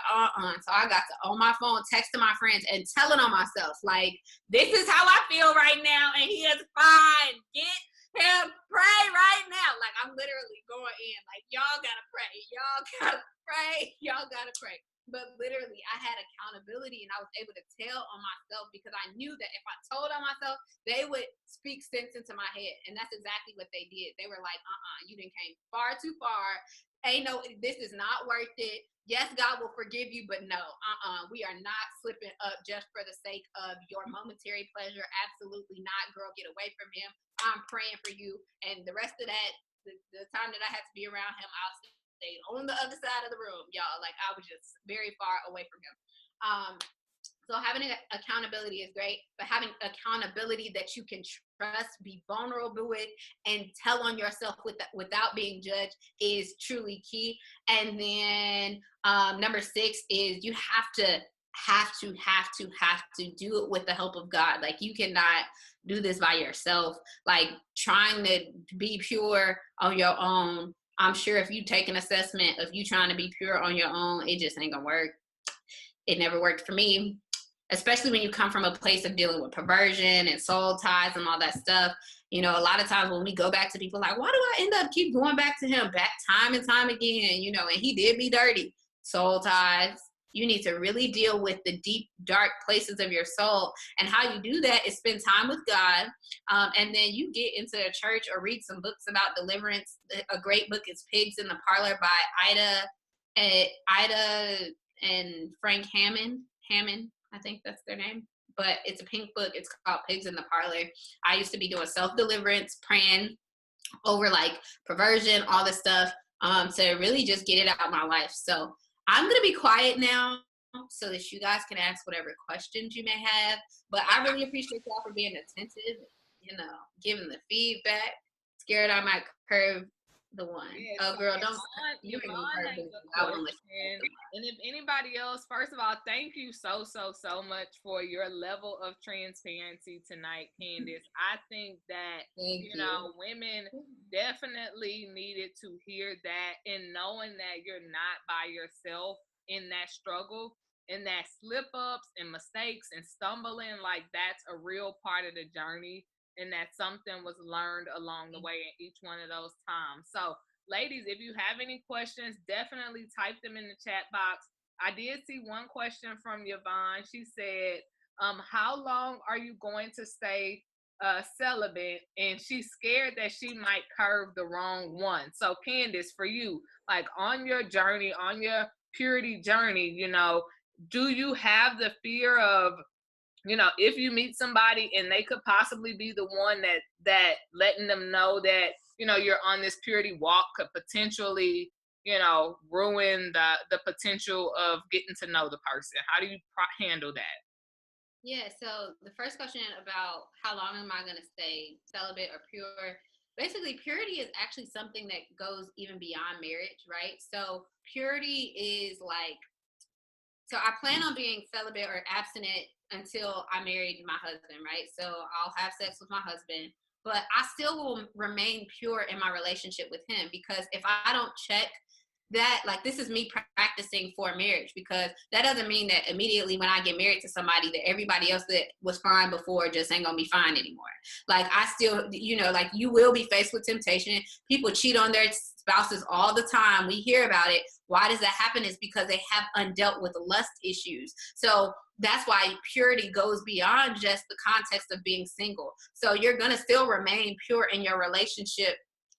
So I got to, on my phone, texting my friends and telling on myself, like, this is how I feel right now. And he is fine. Get him, pray right now. Like, I'm literally going in, like, y'all gotta pray. Y'all gotta Right? Y'all gotta pray. But literally, I had accountability and I was able to tell on myself because I knew that if I told on myself, they would speak sense into my head. And that's exactly what they did. They were like, you done came far too far. Ain't no, this is not worth it. Yes, God will forgive you, but no, we are not slipping up just for the sake of your momentary pleasure. Absolutely not, girl. Get away from him. I'm praying for you. And the rest of that, the time that I had to be around him, I stayed on the other side of the room, y'all. Like I was just very far away from him. So having accountability is great, but having accountability that you can trust, be vulnerable with, and tell on yourself without being judged is truly key. And then number 6 is you have to do it with the help of God. Like you cannot do this by yourself. Like trying to be pure on your own. I'm sure if you take an assessment of you trying to be pure on your own, it just ain't gonna work. It never worked for me, especially when you come from a place of dealing with perversion and soul ties and all that stuff. You know, a lot of times when we go back to people like, why do I end up keep going back to him back time and time again? You know, and he did me dirty. Soul ties. You need to really deal with the deep, dark places of your soul. And how you do that is spend time with God. And then you get into a church or read some books about deliverance. A great book is Pigs in the Parlor by Ida and Frank Hammond. I think that's their name. But it's a pink book. It's called Pigs in the Parlor. I used to be doing self-deliverance, praying over like perversion, all this stuff, to really just get it out of my life. So I'm going to be quiet now so that you guys can ask whatever questions you may have. But I really appreciate y'all for being attentive, you know, giving the feedback. Scared I might curve the one. Yeah, oh, girl, don't. You ain't gonna curve and if anybody else, first of all, thank you so much for your level of transparency tonight, Candace. I think that, you know, women definitely needed to hear that, and knowing that you're not by yourself in that struggle and that slip ups and mistakes and stumbling, like that's a real part of the journey. And that something was learned along the way in each one of those times. So, ladies, if you have any questions, definitely type them in the chat box. I did see one question from Yvonne. She said, how long are you going to stay celibate? And she's scared that she might curve the wrong one. So, Candace, for you, like on your journey, on your purity journey, you know, do you have the fear of, you know, if you meet somebody and they could possibly be the one that letting them know that, you know, you're on this purity walk could potentially, you know, ruin the potential of getting to know the person? How do you handle that? Yeah, so the first question about how long am I going to stay celibate or pure? Basically, purity is actually something that goes even beyond marriage, right? So purity is like, so I plan on being celibate or abstinent until I married my husband, right? So I'll have sex with my husband, but I still will remain pure in my relationship with him, because if I don't check that, like, this is me practicing for marriage, because that doesn't mean that immediately when I get married to somebody that everybody else that was fine before just ain't gonna be fine anymore. Like, I still, you know, like, you will be faced with temptation. People cheat on their spouses all the time. We hear about it. Why does that happen? Is because they have undealt with lust issues. So that's why purity goes beyond just the context of being single. So you're gonna still remain pure in your relationship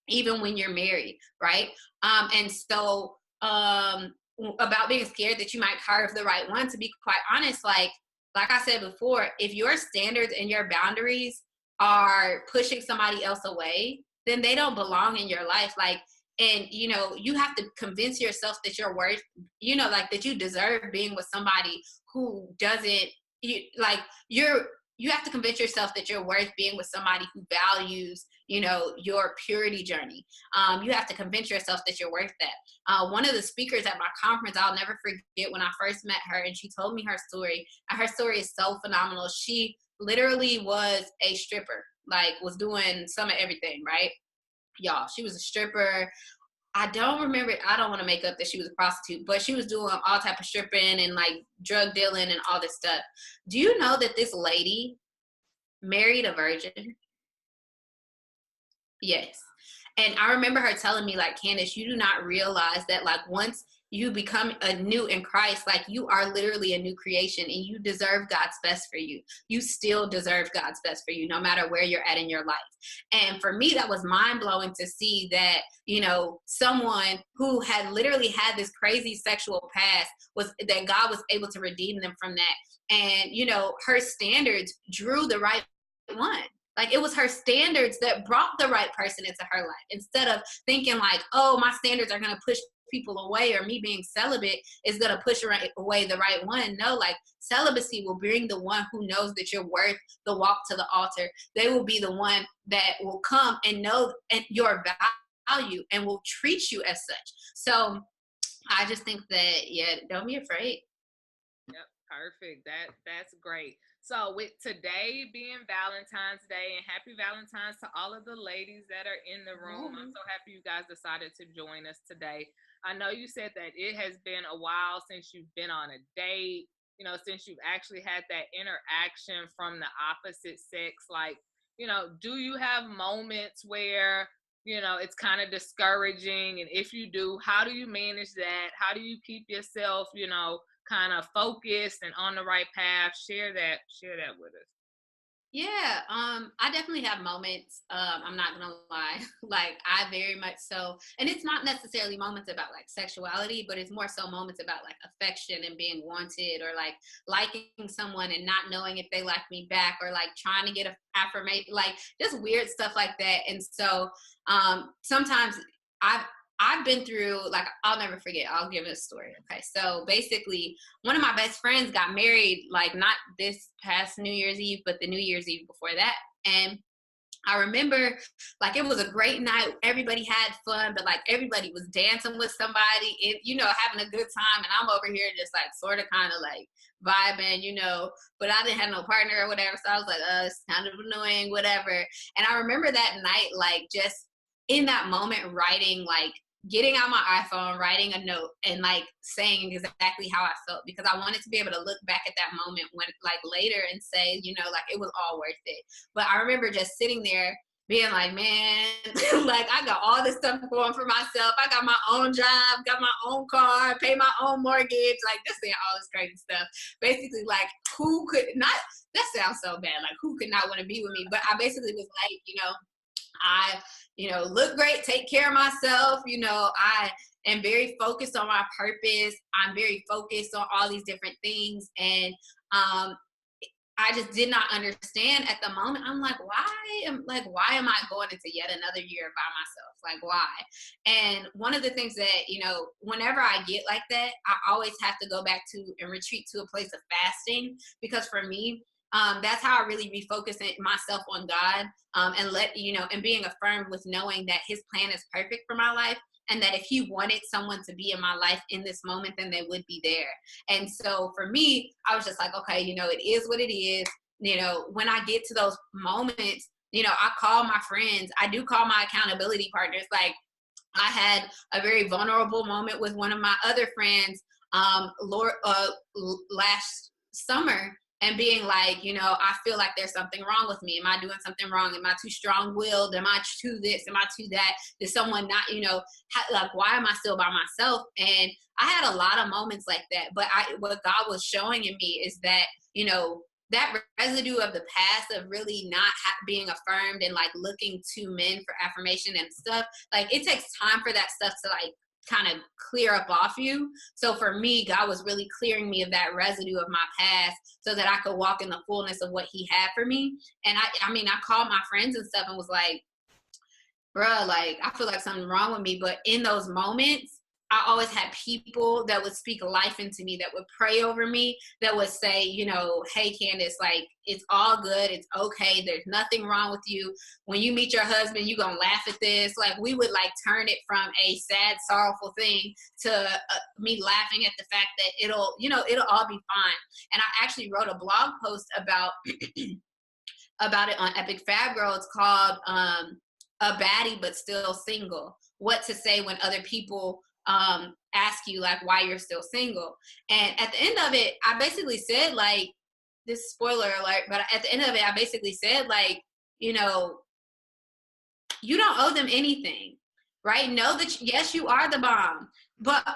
even when you're married, right? And so about being scared that you might carve the right one, to be quite honest, like I said before, if your standards and your boundaries are pushing somebody else away, then they don't belong in your life. Like, and, you know, you have to convince yourself that you're worth, you know, like that you deserve being with somebody who doesn't, you have to convince yourself that you're worth being with somebody who values, you know, your purity journey. You have to convince yourself that you're worth that. One of the speakers at my conference, I'll never forget when I first met her, and she told me her story. And her story is so phenomenal. She literally was a stripper, like was doing some of everything, right? Y'all, she was a stripper. I don't remember, I don't want to make up that she was a prostitute, but she was doing all type of stripping and like drug dealing and all this stuff. Do you know that this lady married a virgin? Yes. And I remember her telling me, like, Candace, you do not realize that, like, once you become new in Christ, like you are literally a new creation and you deserve God's best for you. You still deserve God's best for you, no matter where you're at in your life. And for me, that was mind blowing to see that, you know, someone who had literally had this crazy sexual past that God was able to redeem them from that. And, you know, her standards drew the right one. Like it was her standards that brought the right person into her life, instead of thinking like, oh, my standards are going to push people away, or me being celibate is going to push away the right one. No, like celibacy will bring the one who knows that you're worth the walk to the altar. They will be the one that will come and know your value and will treat you as such. So I just think that, yeah, don't be afraid. Yep, perfect. That's great. So with today being Valentine's Day, and happy Valentine's to all of the ladies that are in the room. I'm so happy you guys decided to join us today. I know you said that it has been a while since you've been on a date, you know, since you've actually had that interaction from the opposite sex. Like, you know, do you have moments where, you know, it's kind of discouraging? And if you do, how do you manage that? How do you keep yourself, you know, kind of focused and on the right path? Share that with us. Yeah, I definitely have moments. I'm not gonna lie, like I very much so, and it's not necessarily moments about like sexuality, but it's more so moments about like affection and being wanted, or like liking someone and not knowing if they like me back, or like trying to get a affirmation, like just weird stuff like that. And so, sometimes I've been through, like, I'll never forget. I'll give it a story. Okay. So basically, one of my best friends got married, like not this past New Year's Eve, but the New Year's Eve before that. And I remember, like, it was a great night. Everybody had fun, but like everybody was dancing with somebody, and, you know, having a good time. And I'm over here just like sort of kind of like vibing, you know, but I didn't have no partner or whatever. So I was like, it's kind of annoying, whatever. And I remember that night, like just in that moment, writing, like, getting out my iPhone, writing a note, and like saying exactly how I felt, because I wanted to be able to look back at that moment when, like, later and say, you know, like it was all worth it. But I remember just sitting there being like, man, like I got all this stuff going for myself. I got my own job, got my own car, pay my own mortgage, like just saying all this crazy stuff. Basically, like, who could not, that sounds so bad, like who could not want to be with me? But I basically was like, you know, I, you know, look great, take care of myself. You know, I am very focused on my purpose. I'm very focused on all these different things. And I just did not understand at the moment. I'm like, why am I going into yet another year by myself? Like, why? And one of the things that, you know, whenever I get like that, I always have to go back to and retreat to a place of fasting, because for me, that's how I really refocus myself on God, and and being affirmed with knowing that His plan is perfect for my life, and that if He wanted someone to be in my life in this moment, then they would be there. And so for me, I was just like, okay, you know, it is what it is. You know, when I get to those moments, you know, I call my friends. I do call my accountability partners. Like, I had a very vulnerable moment with one of my other friends, last summer, and being like, you know, I feel like there's something wrong with me. Am I doing something wrong? Am I too strong-willed? Am I too this? Am I too that? Did someone not, you know, like, why am I still by myself? And I had a lot of moments like that. But what God was showing in me is that, you know, that residue of the past of really not being affirmed and like looking to men for affirmation and stuff, like it takes time for that stuff to like kind of clear up off you. So for me, God was really clearing me of that residue of my past so that I could walk in the fullness of what He had for me. And I mean, I called my friends and stuff and was like, bruh, like, I feel like something's wrong with me. But in those moments, I always had people that would speak life into me, that would pray over me, that would say, you know, hey, Candace, like, it's all good. It's okay. There's nothing wrong with you. When you meet your husband, you're going to laugh at this. Like, we would like turn it from a sad, sorrowful thing to me laughing at the fact that it'll all be fine. And I actually wrote a blog post about about it on Epic Fab Girl. It's called A Baddie But Still Single. What to say when other people ask you like why you're still single. And at the end of it, I basically said, like, this spoiler alert, but at the end of it, I basically said, like, you know, you don't owe them anything, right? Know that yes, you are the bomb, but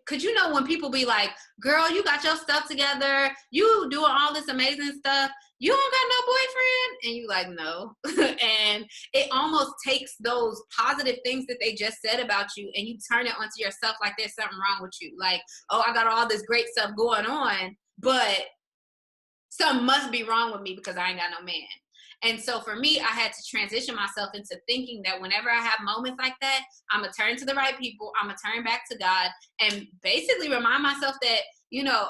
could you know when people be like, girl, you got your stuff together, you doing all this amazing stuff, you don't got no boyfriend? And you like, no. And it almost takes those positive things that they just said about you and you turn it onto yourself like there's something wrong with you. Like, oh, I got all this great stuff going on, but something must be wrong with me because I ain't got no man. And so for me, I had to transition myself into thinking that whenever I have moments like that, I'm going to turn to the right people. I'm going to turn back to God and basically remind myself that, you know,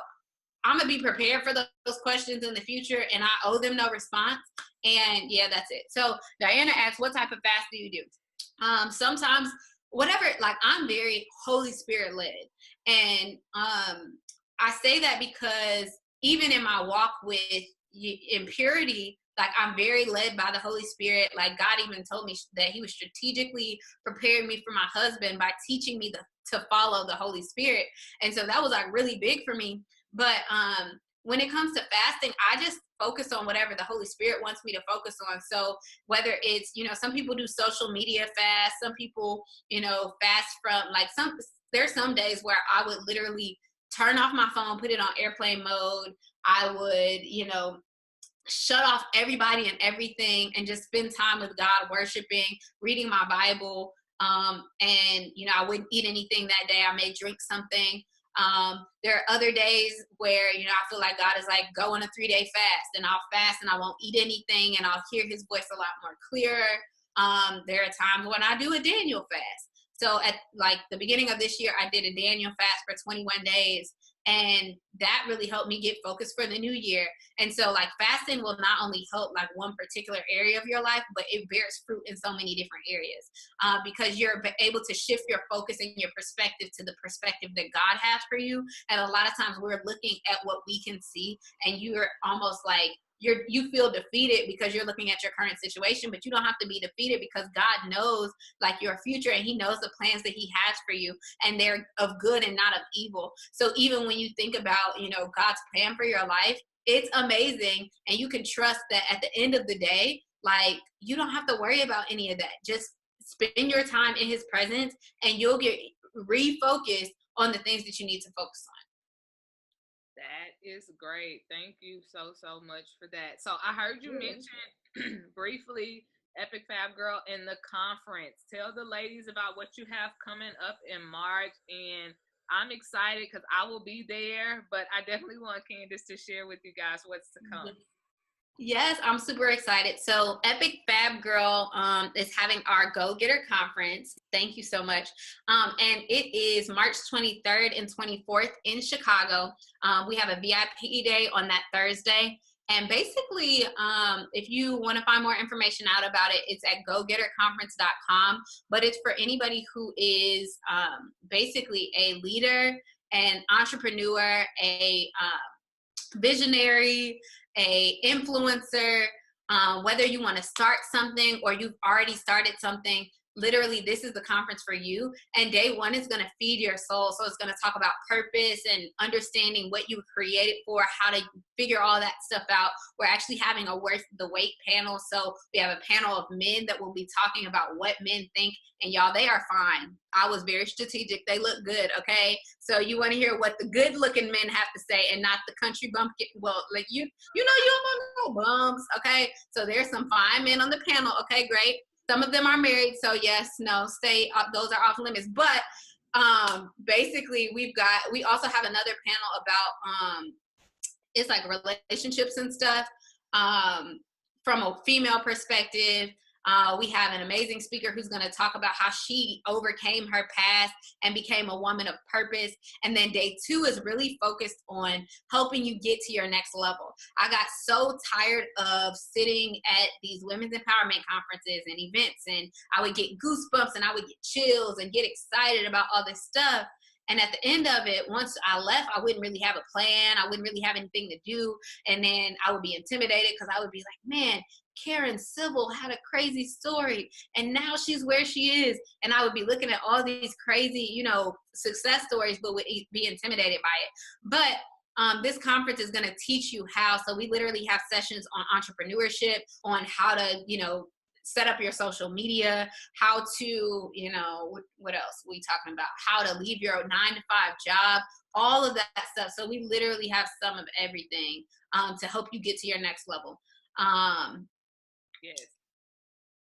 I'm going to be prepared for those questions in the future and I owe them no response. And yeah, that's it. So Diana asks, what type of fast do you do? Sometimes whatever, like I'm very Holy Spirit led. And I say that because even in my walk with impurity, like I'm very led by the Holy Spirit. Like God even told me that he was strategically preparing me for my husband by teaching me to follow the Holy Spirit. And so that was like really big for me. But when it comes to fasting, I just focus on whatever the Holy Spirit wants me to focus on. So whether it's, you know, some people do social media fast, some people, you know, fast from like there's some days where I would literally turn off my phone, put it on airplane mode. I would, you know, shut off everybody and everything and just spend time with God, worshiping, reading my Bible. And, you know, I wouldn't eat anything that day. I may drink something. There are other days where, you know, I feel like God is like, go on a 3-day fast and I'll fast and I won't eat anything and I'll hear his voice a lot more clearer. There are times when I do a Daniel fast. So at like the beginning of this year, I did a Daniel fast for 21 days. And that really helped me get focused for the new year. And so like fasting will not only help like one particular area of your life, but it bears fruit in so many different areas because you're able to shift your focus and your perspective to the perspective that God has for you. And a lot of times we're looking at what we can see and you're almost like, you feel defeated because you're looking at your current situation, but you don't have to be defeated because God knows like your future and he knows the plans that he has for you and they're of good and not of evil. So even when you think about, you know, God's plan for your life, it's amazing. And you can trust that at the end of the day, like you don't have to worry about any of that. Just spend your time in his presence and you'll get refocused on the things that you need to focus on. That is great. Thank you so much for that. So I heard you mention briefly Epic Fab Girl in the conference. Tell the ladies about what you have coming up in March. And I'm excited because I will be there, but I definitely want Candace to share with you guys what's to come. Yes, I'm super excited. So Epic Fab Girl is having our Go Getter conference. Thank you so much. And it is March 23rd and 24th in Chicago. We have a VIP day on that Thursday. And basically, if you want to find more information out about it, it's at gogetterconference.com. But it's for anybody who is basically a leader, an entrepreneur, a visionary, a influencer, whether you want to start something or you've already started something. Literally, this is the conference for you. And day one is going to feed your soul. So it's going to talk about purpose and understanding what you were created for, how to figure all that stuff out. We're actually having a Worth the Wait panel. So we have a panel of men that will be talking about what men think. And y'all, they are fine. I was very strategic. They look good, okay? So you want to hear what the good-looking men have to say and not the country bumpkin. Well, like you know, you don't want no bums, okay? So there's some fine men on the panel, okay, great. Some of them are married, so yes, no, those are off limits. But basically, we also have another panel about it's like relationships and stuff from a female perspective. We have an amazing speaker who's going to talk about how she overcame her past and became a woman of purpose. And then day two is really focused on helping you get to your next level. I got so tired of sitting at these women's empowerment conferences and events, and I would get goosebumps and I would get chills and get excited about all this stuff. And at the end of it, once I left, I wouldn't really have a plan. I wouldn't really have anything to do. And then I would be intimidated because I would be like, man, Karen Civil had a crazy story and now she's where she is. And I would be looking at all these crazy, you know, success stories, but would be intimidated by it. But this conference is going to teach you how. So we literally have sessions on entrepreneurship, on how to, you know, set up your social media, how to, you know, what else we talking about? How to leave your 9-to-5 job, all of that stuff. So we literally have some of everything to help you get to your next level. Yes.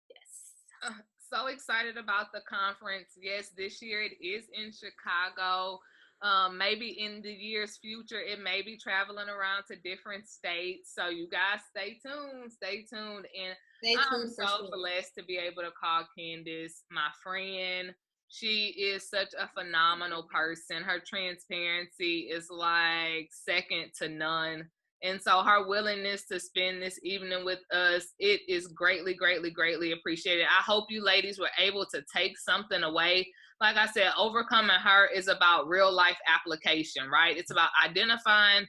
Yes. So excited about the conference. Yes, this year it is in Chicago. Maybe in the year's future, it may be traveling around to different states. So you guys stay tuned. Stay tuned. And I'm so blessed to be able to call Candace my friend. She is such a phenomenal person. Her transparency is like second to none. And so her willingness to spend this evening with us, it is greatly, greatly, greatly appreciated. I hope you ladies were able to take something away. Like I said, overcoming her is about real life application, right? It's about identifying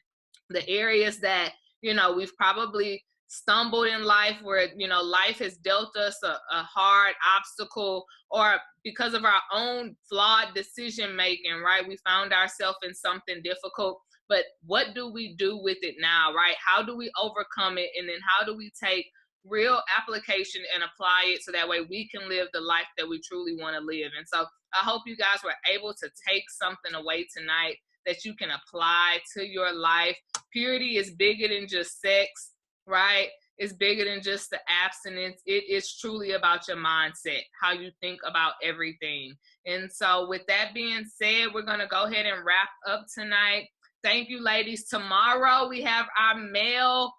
the areas that, you know, we've probably stumbled in life where, you know, life has dealt us a hard obstacle, or because of our own flawed decision making, right? We found ourselves in something difficult. But what do we do with it now, right? How do we overcome it? And then how do we take real application and apply it so that way we can live the life that we truly want to live? And so I hope you guys were able to take something away tonight that you can apply to your life. Purity is bigger than just sex, right? It's bigger than just the abstinence. It is truly about your mindset, how you think about everything. And so with that being said, we're going to go ahead and wrap up tonight. Thank you, ladies. Tomorrow we have our male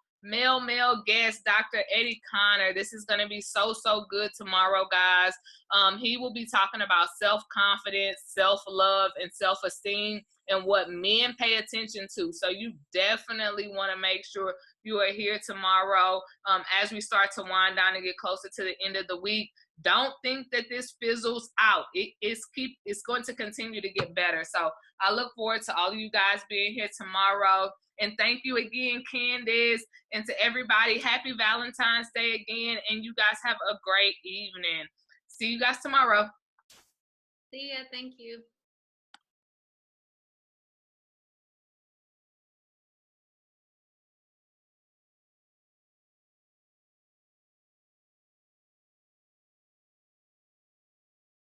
guest, Dr. Eddie Connor. This is going to be so good tomorrow, guys. He will be talking about self-confidence, self-love, and self-esteem, and what men pay attention to. So you definitely want to make sure you are here tomorrow as we start to wind down and get closer to the end of the week. Don't think that this fizzles out. It's going to continue to get better. So I look forward to all of you guys being here tomorrow. And thank you again, Candace, and to everybody. Happy Valentine's Day again. And you guys have a great evening. See you guys tomorrow. See ya. Thank you.